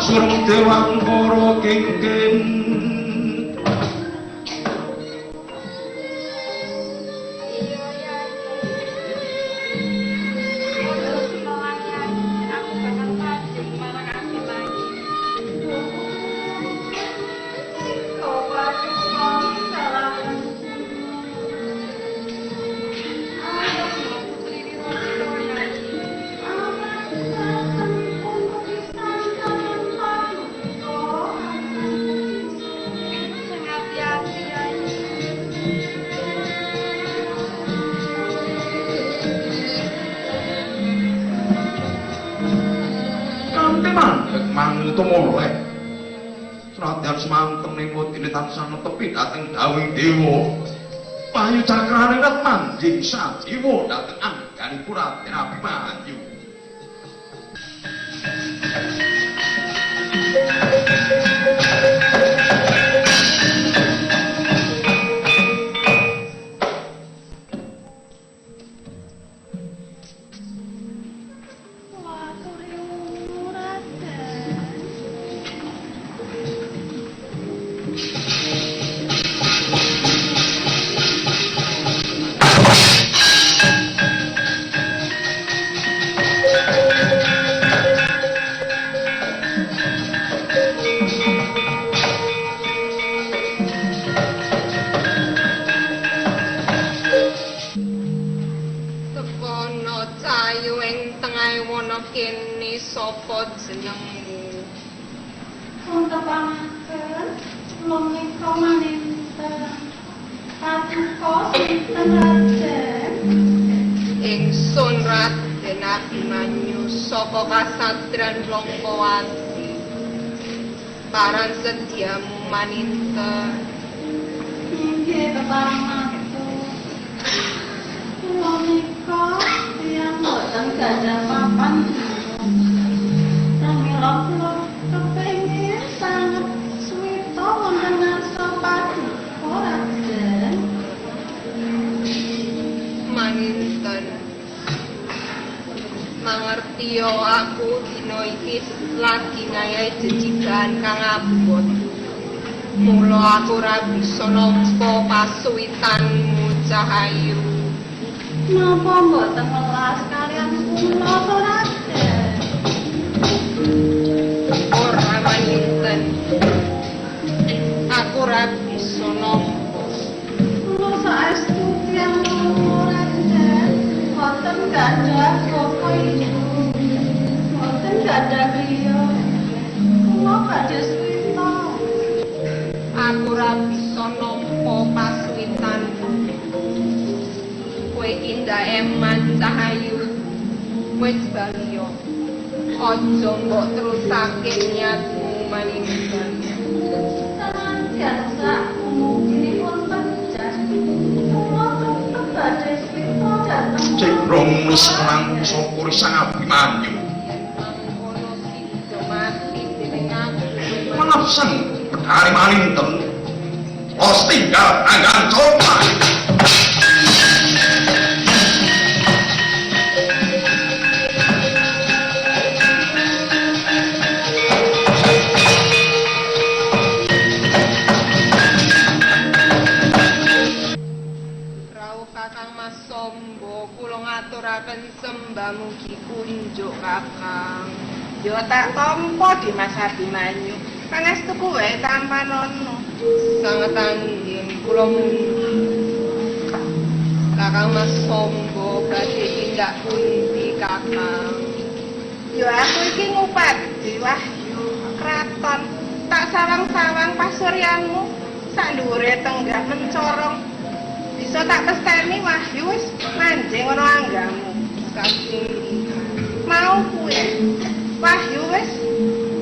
Surung dewang para kengken Iya Yai. Terus mawon Yai, aku bakal lajeng marang Abi lagi. Kau paduka salaman. Ayo putri Roro Yai. Hati-hati Yai. Kanthi mandheg mangutomo wae. Senadyan semanten nimutine tansah netepi dhateng dawing dewa. Wahyu Cakraningrat manjing sajiwa dhateng angganipun Raden Abimanyu. sapa jenengmu? Untepangaken kula menika maninten paduka sinten Raden? Ingsun Raden Abimanyu saka kasatran Longkowati. Paran sediamu maninten. Inggih keparang matur. Kula menika tiyang boten gadah papan pramila kula kepengin sanget suwita wonten ngarsa paduka Raden. Maninten. Mangertiyo aku dina iki lagi ngayahi jejigan kang abot. Mula aku ora bisa nampa pasuwitanmu Cahayu. Napa mboten welas kalian kula to Raden? Ora maninten. Aku ora bisa nampa. Kula saestu tiyang loro Raden, boten gadah bapa ibu, boten gadah griya. Kula badhe suwita. Aku ora bisa nampa pasuwitanmu. Kowe indah eman Cahayu. Wis baliyo. Aja mbok terusake niatmu maninten. Senadyan sak umumipun pejah, kula tetep badhe suwita dhateng Cek rong serang sokuri sang Abimanyu. Mangkono sida mati dening aku. Menepsen bedari maninten. Os tinggal anggan coba. Rawuh Kakang Mas Sombo, kula ngaturaken sembah mugi kunjuk Kakang. Yo tak tampa di Mas Abimanyu. Pangestu kuwe tanpa nono. Sanget angin kula mugi. Kakang Mas Sombo badhe tindak pundi Kakang? Yo aku iki ngupati wahyu kraton. Tak sawang-sawang pasuryanmu sak dhuwure tenggah mencorong. Bisa tak pesteni wahyu wis manjing ana anggamu. Kasih Mau kuwe wahyu wis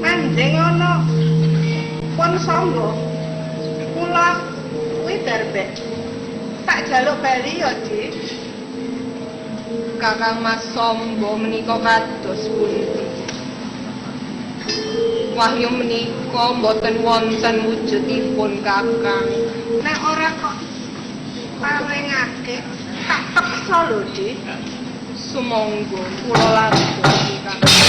manjing ana pun Sombo. Kula kuwi darbe. Tak jaluk bali yo, Dik. Kakang Mas Sombo menika kados pundi? Wahyu menika mboten wonten wujudipun Kakang. Nek ora kok pawengake tak peksa lho, Dik. Sumangga kula ladosi Kakang.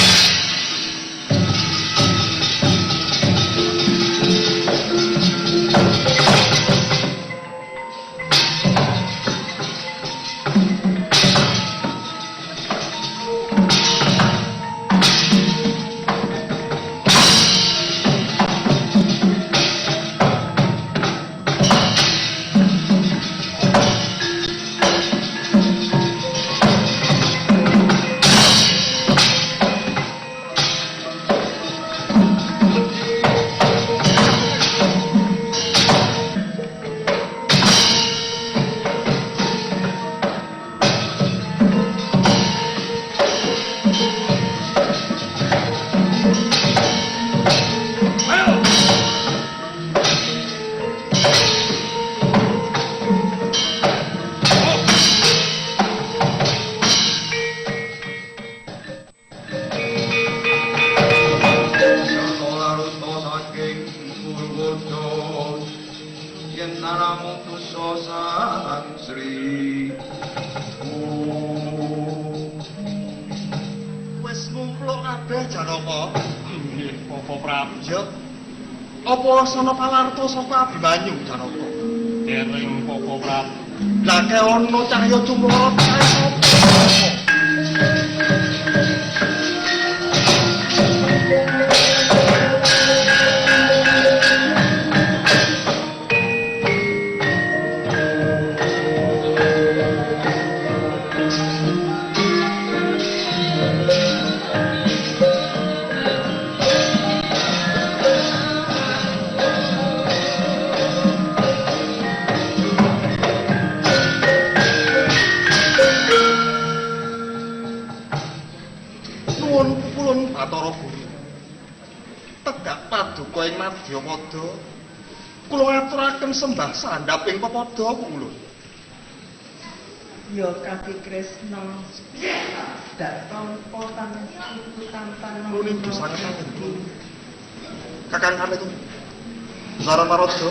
Wis ngumpluk kabeh Janaka. Nggih, Bapak Prabu. Ya. Apa sana pawarta saka Abimanyu Janaka? Dereng Bapak Prabu. Lah ke ana cahya cumlorot kae sapa? paduka ing Madyapada. Kula ngaturaken sembah sandhap ing pepada kula. Ya Kaki Kresna. Dak tampa pangestu tampan Nuwun inggih sanget Kakang Kane itu. Naranaradja.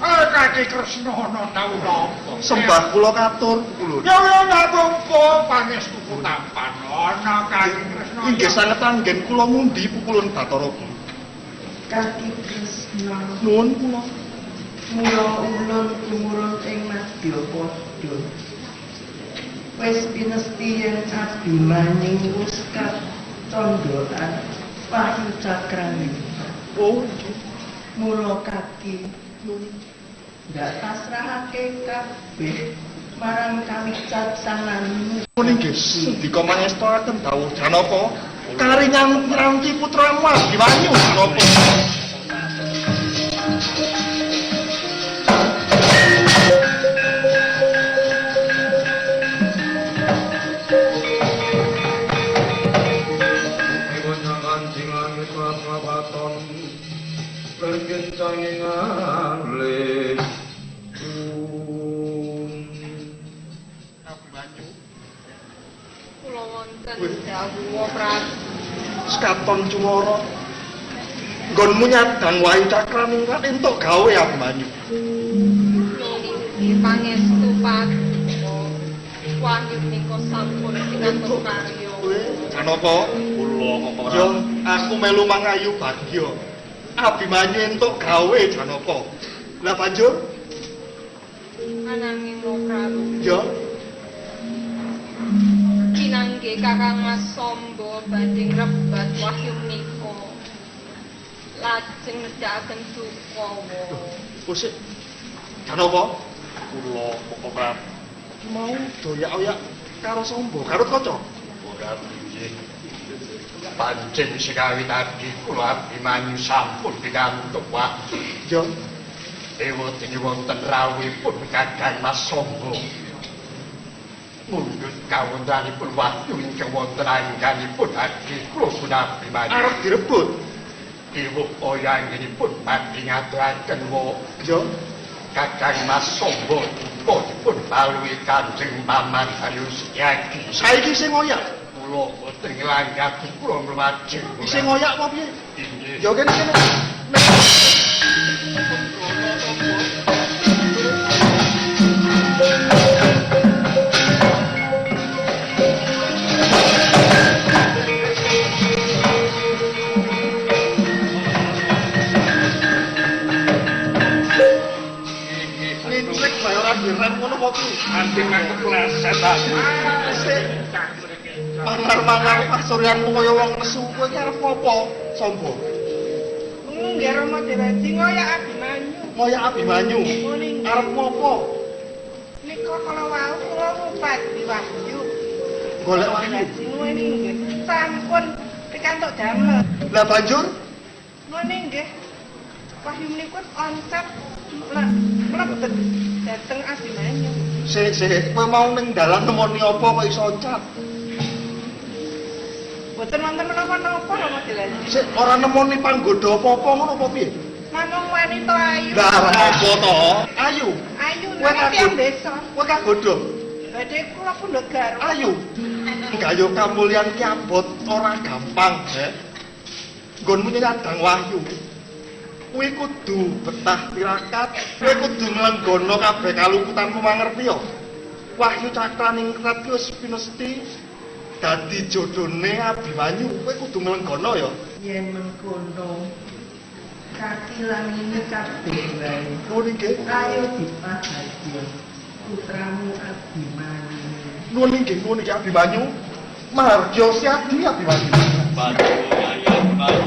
Kaki Kresna ana tau napa? Sembah kula katur kula. Ya nampa pangestu tampan ana Kaki Kresna. Inggih sanget anggen kula mundi pukulun Bathara Guru. Kaki Kresna. Nuwun kula. Mula ulun tumurun ing Madyapada. Wis pinesti yen Abimanyu wis katondokan Wahyu Cakrane. Oh, Mula Kaki ndak pasrahake kabeh marang kawicaksananmu. nuwun inggih sendika mangestaken dawuh Janaka karingan piranti putra Abimanyu Janaka. Kula wonten dawuh Prabu. Sekaton Cumara. Nggonmu nyadang Wahyu Cakrane kan entuk gawe Abimanyu. Nggih pangestu paduka. Wahyu nika sampun pinantuk karya. Janaka, Kula kok yo aku melu mangayu bagya. Abimanyu entuk gawe Janaka. Lah banjur Ananging Prabu. yo Kinangge Kakang Mas Samba badhe ngrebat Wahyu menika. Lajeng nedhaken duka. usik Janaka kula kok Prabu. mau doyak-oyak karo Samba karo kaca. Ora nggih. Pancen sekawi tadi kula Abimanyu sampun pikantuk wahyu. Yo Dewatine wonten rawuhipun Kakang Mas Samba. Mundhut kawontenanipun wahyu ingkang wonten angganipun adi kula pun Abimanyu. arep direbut. Dewa oyangipun badhe ngaturaken wa Yo Kakang Mas Samba dipun balui Kanjeng Paman Haryo Setyaki. saiki sing ngoyak. Kula boten nglanggapi kula mlajeng. Sing ngoyak apa piye? Inggih. Yo kene kene. Lincik bae ora direm ngono apa kuwi? Anjing aku pleset aku. Mangar-mangar pasuryanmu kaya wong nesu kowe iki arep apa? Samba. Nggih Rama Dewaji ngoyak Abimanyu. Ngoyak Abimanyu. Arep apa? Nika kala wau kula ngupat di Wahyu. Golek Wahyu. Dewaji ngene nggih. Sampun pikantuk damel. Lah banjur Ngene nggih. Wahyu menika oncet mlebet dhateng Abimanyu. sik kowe mau ning dalan nemoni apa kok iso oncat? Boten wonten menapa-napa Rama Dewaji. Sik ora nemoni panggoda apa-apa ngono apa piye? Namung wanita ayu. Lah arep apa to? Ayu. Ayu Kowe nang kagun. tiyang desa. Kowe kagodho. Badhe kula pundhut garwa. Ayu. Gayo kamulyan ki abot ora gampang, Nggonmu nyadang Wahyu. Kowe kudu betah tirakat, kowe kudu nglenggono kabeh kaluputanmu mangerti yo. Wahyu Cakraning Krat wis pinesti dadi jodhone Abimanyu, kowe kudu nglenggono yo. Yen mengkono Kaki lan ini kabeh wae. Nuwun inggih. Ayo dipahagi putramu Abimanyu. Nuwun inggih Abimanyu. Marjo Siadi Abimanyu. Bantu ya Bayu.